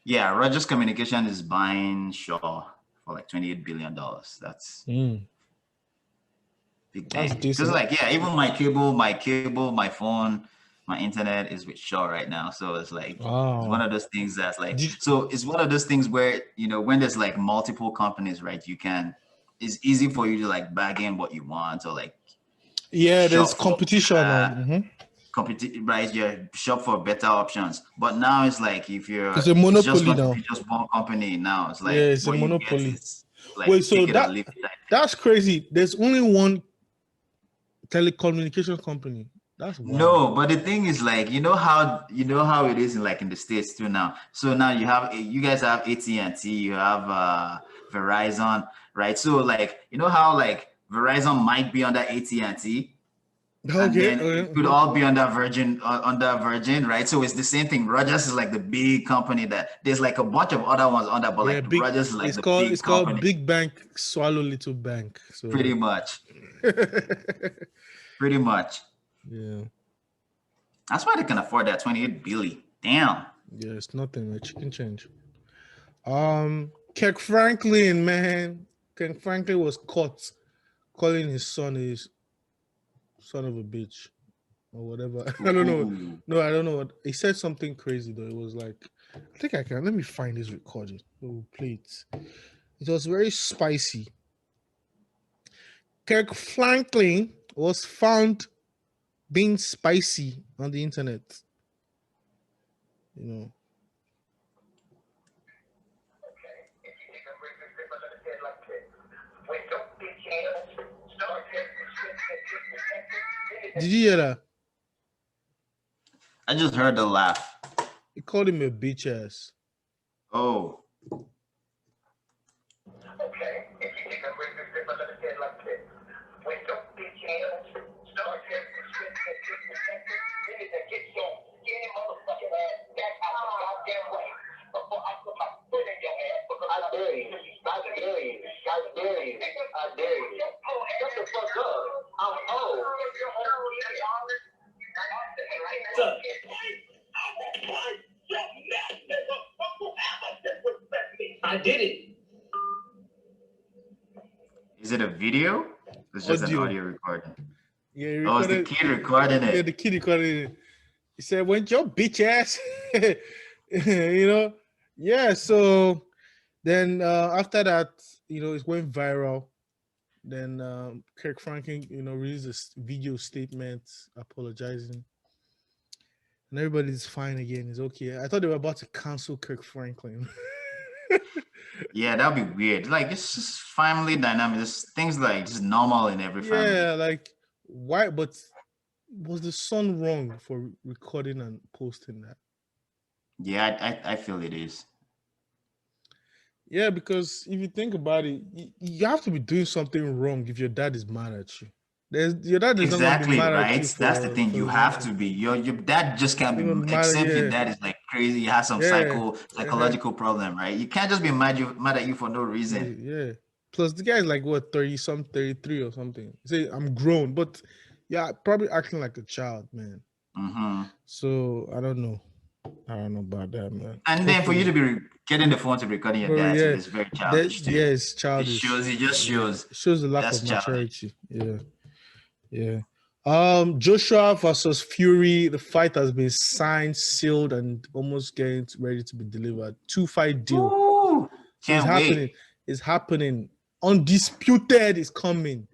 yeah, Rogers Communication is buying Shaw for like $28 billion. That's big That's bang. Because decent. like, yeah, even my cable, my phone, my internet is with Shaw right now. So it's like it's one of those things that's like so it's one of those things where when there's like multiple companies, right? It's easy for you to like bag in what you want or like there's shop for competition right? You shop for better options. But now it's like if it's a it's just monopoly going to now. be just one company now. It's like It's a what you get monopoly. is like Wait, so take it or leave it. that's crazy. There's only one telecommunication company. That's wild. No, but the thing is like you know how it is in like in the States too now. So now you guys have AT&T, you have Verizon, right? So like how like Verizon might be under AT&T, and then it could all be under Virgin, right? So it's the same thing. Rogers is like the big company that there's like a bunch of other ones under, but like Rogers is like the big company. Called big bank swallow little bank. So pretty much. Pretty much. Yeah. That's why they can afford that 28 billion. Damn. Yeah, it's nothing, like chicken change. Kirk Franklin, man. Kirk Franklin was caught calling his son his son of a bitch or whatever. I don't know. No, I don't know what he said. Something crazy though. It was like, I think I can. Let me find this recording. We'll play it. It was very spicy. Kirk Franklin was found being spicy on the internet. Did you hear that? I just heard the laugh. He called him a bitch ass. Oh. Okay, if you take a break, let it get like this. Wake up, bitch ass. Start getting get your skinny motherfucking ass back out the goddamn way before I put my foot in your ass. I dare you. I dare you. I dare you. I dare you. Shut the fuck up. I'm old. I did it. Is it a video? It's just an Audio. audio recording. Yeah, he Oh, it's the recorded. kid recording Yeah, it. the kid recorded it. He said, "Went your bitch ass," you know. Yeah. So then after that, it went viral. Then Kirk Franklin, released a video statement apologizing, and everybody's fine again. It's okay. I thought they were about to cancel Kirk Franklin. Yeah, that'd be weird. Like it's just family dynamics. Things like just normal in every family. Yeah, like why? But was the son wrong for recording and posting that? Yeah, I feel it is. Yeah, because if you think about it, you have to be doing something wrong if your dad is mad at you. Your dad is not going to be Exactly, mad at right? you That's the thing. for You have to be. Your dad just can't you know be mad. except your Yeah, dad is like crazy, he has some yeah, uh-huh, psychological problem, right? You can't just be mad at you for no reason. yeah. Plus, the guy is like what 33 or something. Say I'm grown, but yeah, probably acting like a child, man. Mm-hmm. So I don't know. I don't know about that, man. And then for you to Hopefully, be getting the phone to recording your bro. dad too Yeah, is very that childish too. yeah, it's It childish. shows. It just Yeah, shows it shows the lack that's of childish. maturity. Yeah. Yeah. Joshua versus Fury. The fight has been signed, sealed, and almost getting ready to be delivered. 2-fight deal. Ooh, So it's can't happening. wait. It's happening. Undisputed is coming.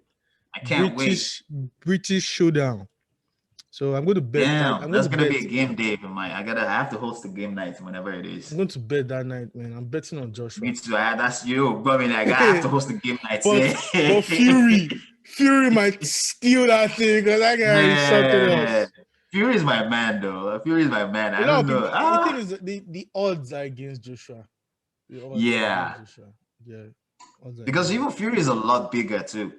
I can't wait. British showdown. So I'm going to bet that. Damn, I'm going that's to gonna bet. be a game day for my. I have to host the game night whenever it I'm is. going to bet that night, man. I'm betting on Me Joshua. too. That's you. But I mean, like, I have to host the game night. but Fury might steal that thing because that guy is something Man, else. Fury is my man, though. Fury is my man. A I lot don't of people. know. The thing is, the odds are against Joshua. The odds are Yeah, against Joshua. Yeah, odds are because against even Joshua. Fury is a lot bigger too,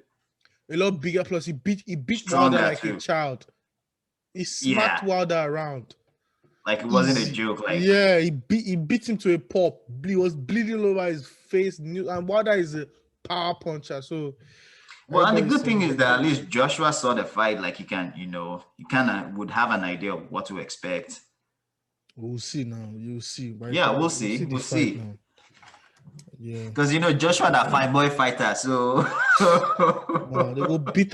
A lot bigger. Plus, he beat Wilder stronger like a too. child. He smacked Yeah, Wilder around. like it wasn't a Easy. joke. Like, Yeah, he beat him to a pulp. He was bleeding all over his face. And Wilder is a power puncher. So well, and the everybody's good thing saying, is that at least Joshua saw the fight. Like, you kind of would have an idea of what to expect. we'll see now. You'll see. Right? Yeah, we'll We'll see see. the We'll fight see. now. Yeah. Because Joshua that fine boy fighter, so Wow, they go beat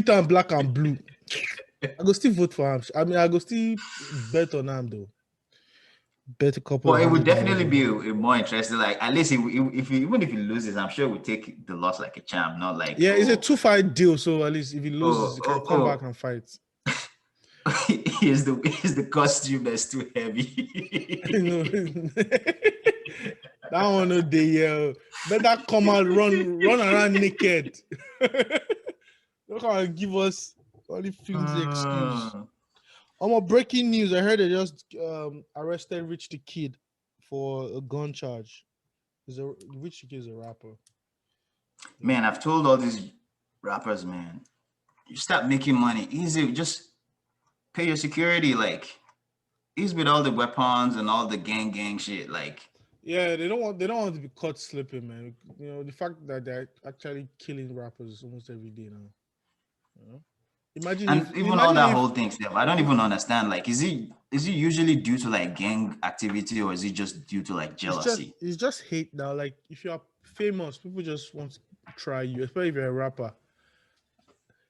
her in black and blue. I go still vote for him. I mean, I go still bet on him though. Bet a couple well, of it would $100 definitely on be him. a more interesting. Like at least even if he loses, I'm sure we'll take the loss like a champ, not like Yeah, it's a 2-fight deal. So at least if he loses, oh he can oh come back and fight. here's the costume that's too heavy. No, that one no day. Better come out, run around naked. Don't come and give us all the flimsy excuse. Breaking news. I heard they just arrested Rich the Kid for a gun charge. Rich the Kid is a rapper. Man, I've told all these rappers, man, you stop making money easy. Just pay your security. Like, ease with all the weapons and all the gang shit. Like, yeah, they don't want to be caught slipping, man. The fact that they're actually killing rappers almost every day now. Imagine and if even all that whole thing stuff, I don't even understand. Like, is it usually due to like gang activity or is it just due to like jealousy? It's just hate now. Like if you are famous, people just want to try you, especially if you're a rapper.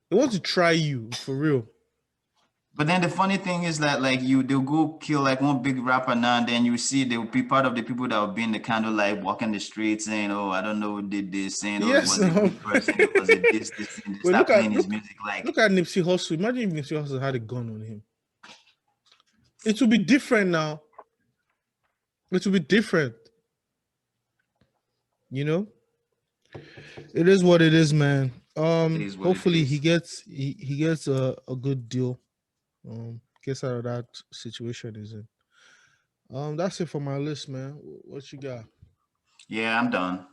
They want to try you for real. But then the funny thing is that like they'll go kill like one big rapper now, and then you see they'll be part of the people that will be in the candlelight walking the streets saying, "Oh, I don't know who did this," saying, "Oh, it Yes, was a good person, it was a this, and they But start playing his music." Like, look at Nipsey Hussle. Imagine if Nipsey Hussle had a gun on him. It will be different now. It will be different. It is what it is, man. Hopefully he gets a good deal. Gets out of that situation he's in. That's it for my list, man. What you got? yeah, I'm done.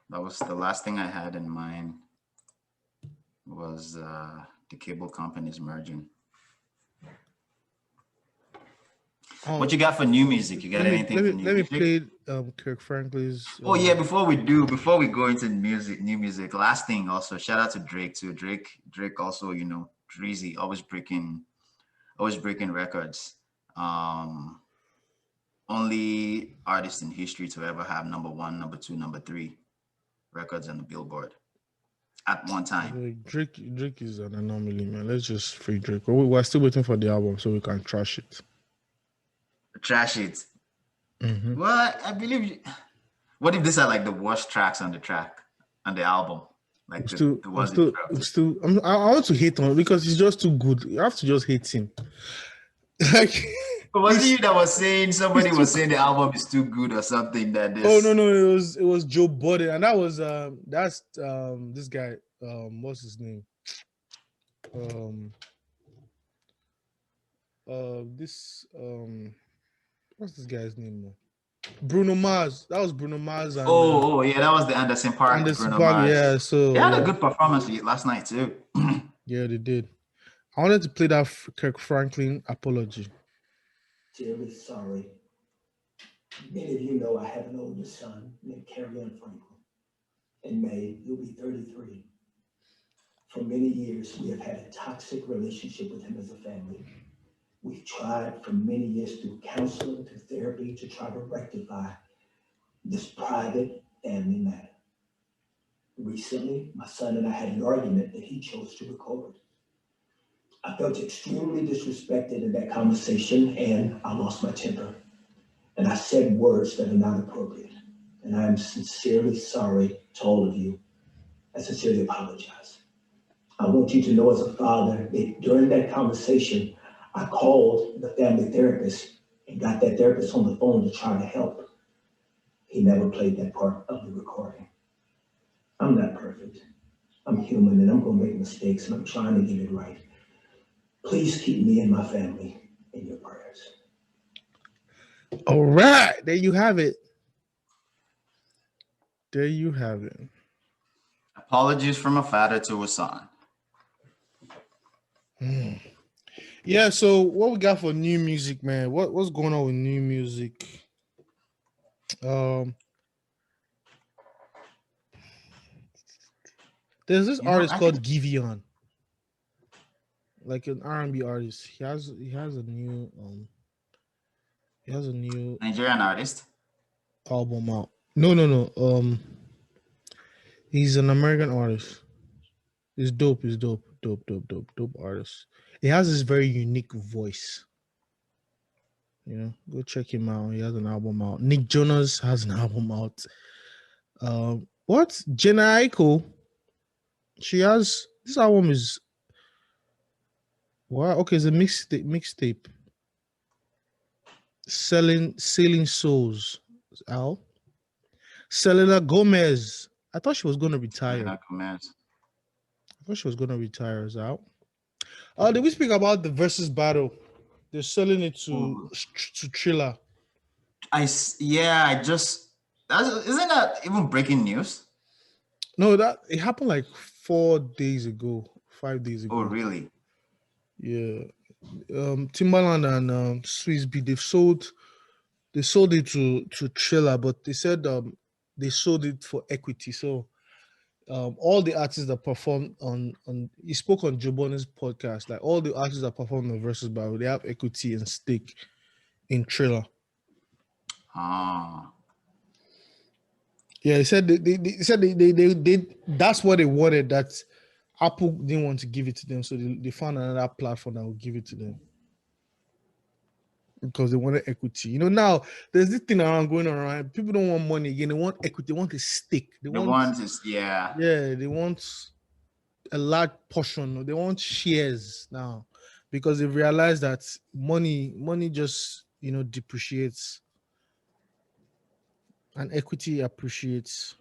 That was the last thing I had in mind. Was the cable companies merging. What you got for new music? You got anything for new music? Let me play Kirk Franklin's. Oh yeah, before we go into new music, last thing also, shout out to Drake too. Drake also, Dreezy, always breaking records. only artist in history to ever have number one, number two, number three records on the Billboard at one time. Drake is an anomaly, man. Let's just free Drake. We're still waiting for the album so we can trash it. Trash it. Mm-hmm. Well, I believe. What if these are like the worst tracks on the album, like the ones they dropped? I want to hate on it because he's just too good. You have to just hate him. Like, But was it he's- you that was saying somebody he's was too- saying the album is too good or something that oh this? no, it was Joe Budden, and that was that's this guy, what's his name? Um this what's this guy's name, man? Bruno Mars. That was Bruno Mars Oh, yeah, that was the Anderson and Park, the Bruno Spark, Mars. yeah. They So had a yeah, good performance last night too. yeah, they did. I wanted to play that Kirk Franklin apology. Terribly sorry. Many of you know I have an older son named Carrion Franklin. In May, he'll be 33. For many years, we have had a toxic relationship with him as a family. We've tried for many years through counseling, through therapy, to try to rectify this private family matter. Recently, my son and I had an argument that he chose to record. I felt extremely disrespected in that conversation, and I lost my temper. And I said words that are not appropriate. And I am sincerely sorry to all of you. I sincerely apologize. I want you to know as a father that during that conversation, I called the family therapist and got that therapist on the phone to try to help. He never played that part of the recording. I'm not perfect. I'm human and I'm gonna make mistakes and I'm trying to get it right. Please keep me and my family in your prayers. All right, there you have it. There you have it. Apologies from a father to a son. Yeah, so what we got for new music, man? What's going on with new music? There's this artist I called think Giveon, like an R&B artist. He has a new Nigerian artist. album out. No. He's an American artist. He's dope. He's dope artist. He has this very unique voice. You know, go check him out. He has an album out. Nick Jonas has an album out. What? Jenna Aiko? She has this album is wow. Okay, it's a mixtape. Sailing Souls out. Selena Gomez. I thought she was gonna retire. Is out. Did we speak about the versus battle? They're selling it to Triller. Isn't that even breaking news? No, that it happened like 4 days ago, 5 days ago. Oh, really? Yeah. Timbaland and Swiss B, they sold it to Triller, but they said they sold it for equity. So all the artists that performed on he spoke on Joe Budden's podcast, like all the artists that performed the versus battle, they have equity and stake in Triller. Ah. Yeah, he said they said they that's what they wanted. That Apple didn't want to give it to them, so they found another platform that would give it to them because they wanted equity. You know, now there's this thing going around. People don't want money again; they want equity. They want a stake. They want they want a large portion. They want shares now because they realize that money just depreciates and equity appreciates.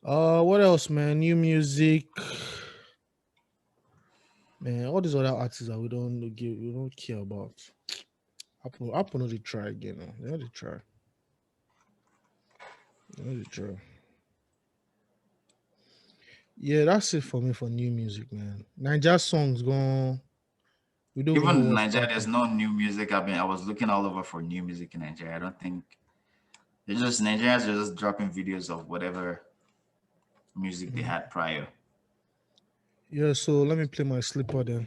What else, man? New music, man. All these other artists that we don't care about. Apple know they try again. They know they try. Yeah, that's it for me for new music, man. Niger songs gone. We don't even know Even what's Nigeria, there's popping. no new music. I was looking all over for new music in Nigeria. I don't think Nigerians are just dropping videos of whatever music they had prior. Yeah, so let me play my slipper then.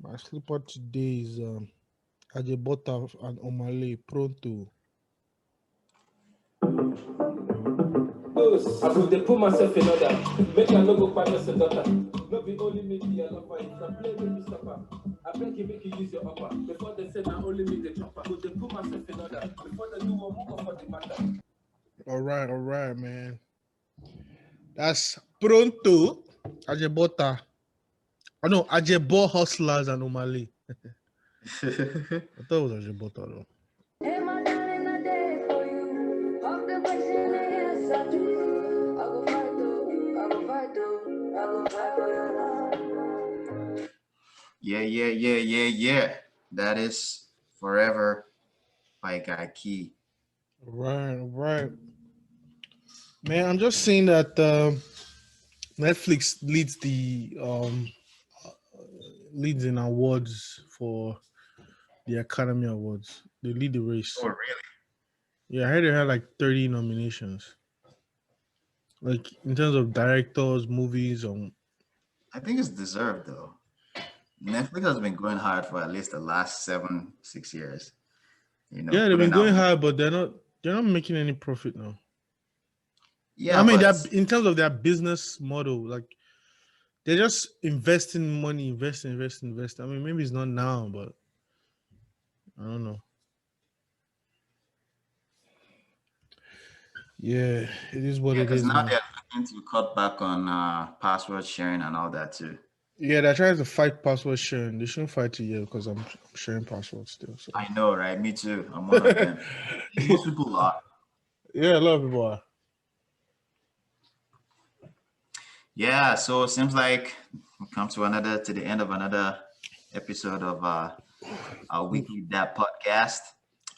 My slipper today is Ajebo and Omale, Pronto. I go dey put myself in order. Make I no go partners and daughter. No be only me be a lover. If I play, make you suffer. I beg you, make you use your upper. Before they say now only me the chopper. Go dey put myself in order. Before they do one move for the matter. All right, man. That's Pronto, Ajebota. Oh no, Ajebo Hustlers and Omale. I thought it was Ajebota though. Hey, my darling, I did for you. Fuck the question, yes, I do. I go fight though. I go fight though. I go fight for your love. Yeah. That is Forever by Gyakie. Right. Man, I'm just seeing that Netflix leads in awards for the Academy Awards. They lead the race. Oh, really? Yeah, I heard they had like 30 nominations. Like in terms of directors, movies, I think it's deserved though. Netflix has been going hard for at least the last 6 years. yeah, they've been putting going out. high, but they're not making any profit now. Yeah, I mean, but they're in terms of their business model, like they're just investing money, investing. I mean, maybe it's not now, but I don't know. Yeah, it is what yeah, it because is, now man. they're looking to cut back on password sharing and all that too. Yeah, they're trying to fight password sharing. They shouldn't fight it yet because I'm sharing passwords still. So I know, right? Me too. I'm one of them. Most people are. yeah, a lot of people are. Yeah, so it seems like we come to the end of another episode of our weekly Dap podcast.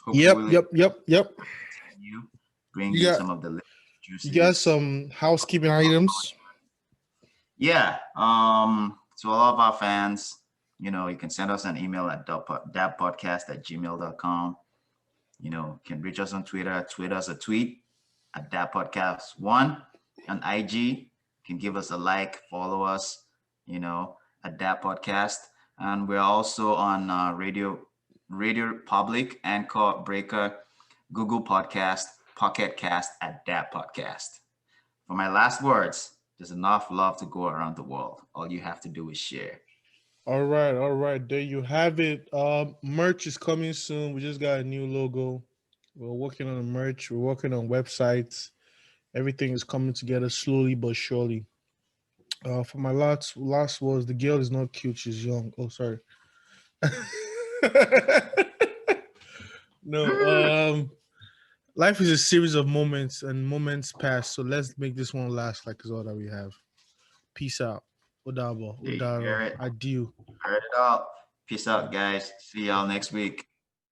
Hopefully, Yep. continue bring You you got some of the you got juices. some housekeeping items. Yeah. To all of our fans, you can send us an email at dappodcast@gmail.com. You can reach us on Twitter. Tweet us a tweet at dappodcast1 on IG. You can give us a like, follow us, at Dap Podcast. And we're also on Radio Public, Anchor, Breaker, Google Podcast, Pocket Cast at Dap Podcast. For my last words, there's enough love to go around the world. All you have to do is share. All right. There you have it. Merch is coming soon. We just got a new logo. We're working on the merch. We're working on websites. Everything is coming together slowly but surely. For my last words, the girl is not cute. She's young. Oh, sorry. No. Life is a series of moments, and moments pass. So let's make this one last, like is all that we have. Peace out. Odabo. There you Odaro. hear it. Adieu. Heard it all. Peace out, guys. See y'all next week.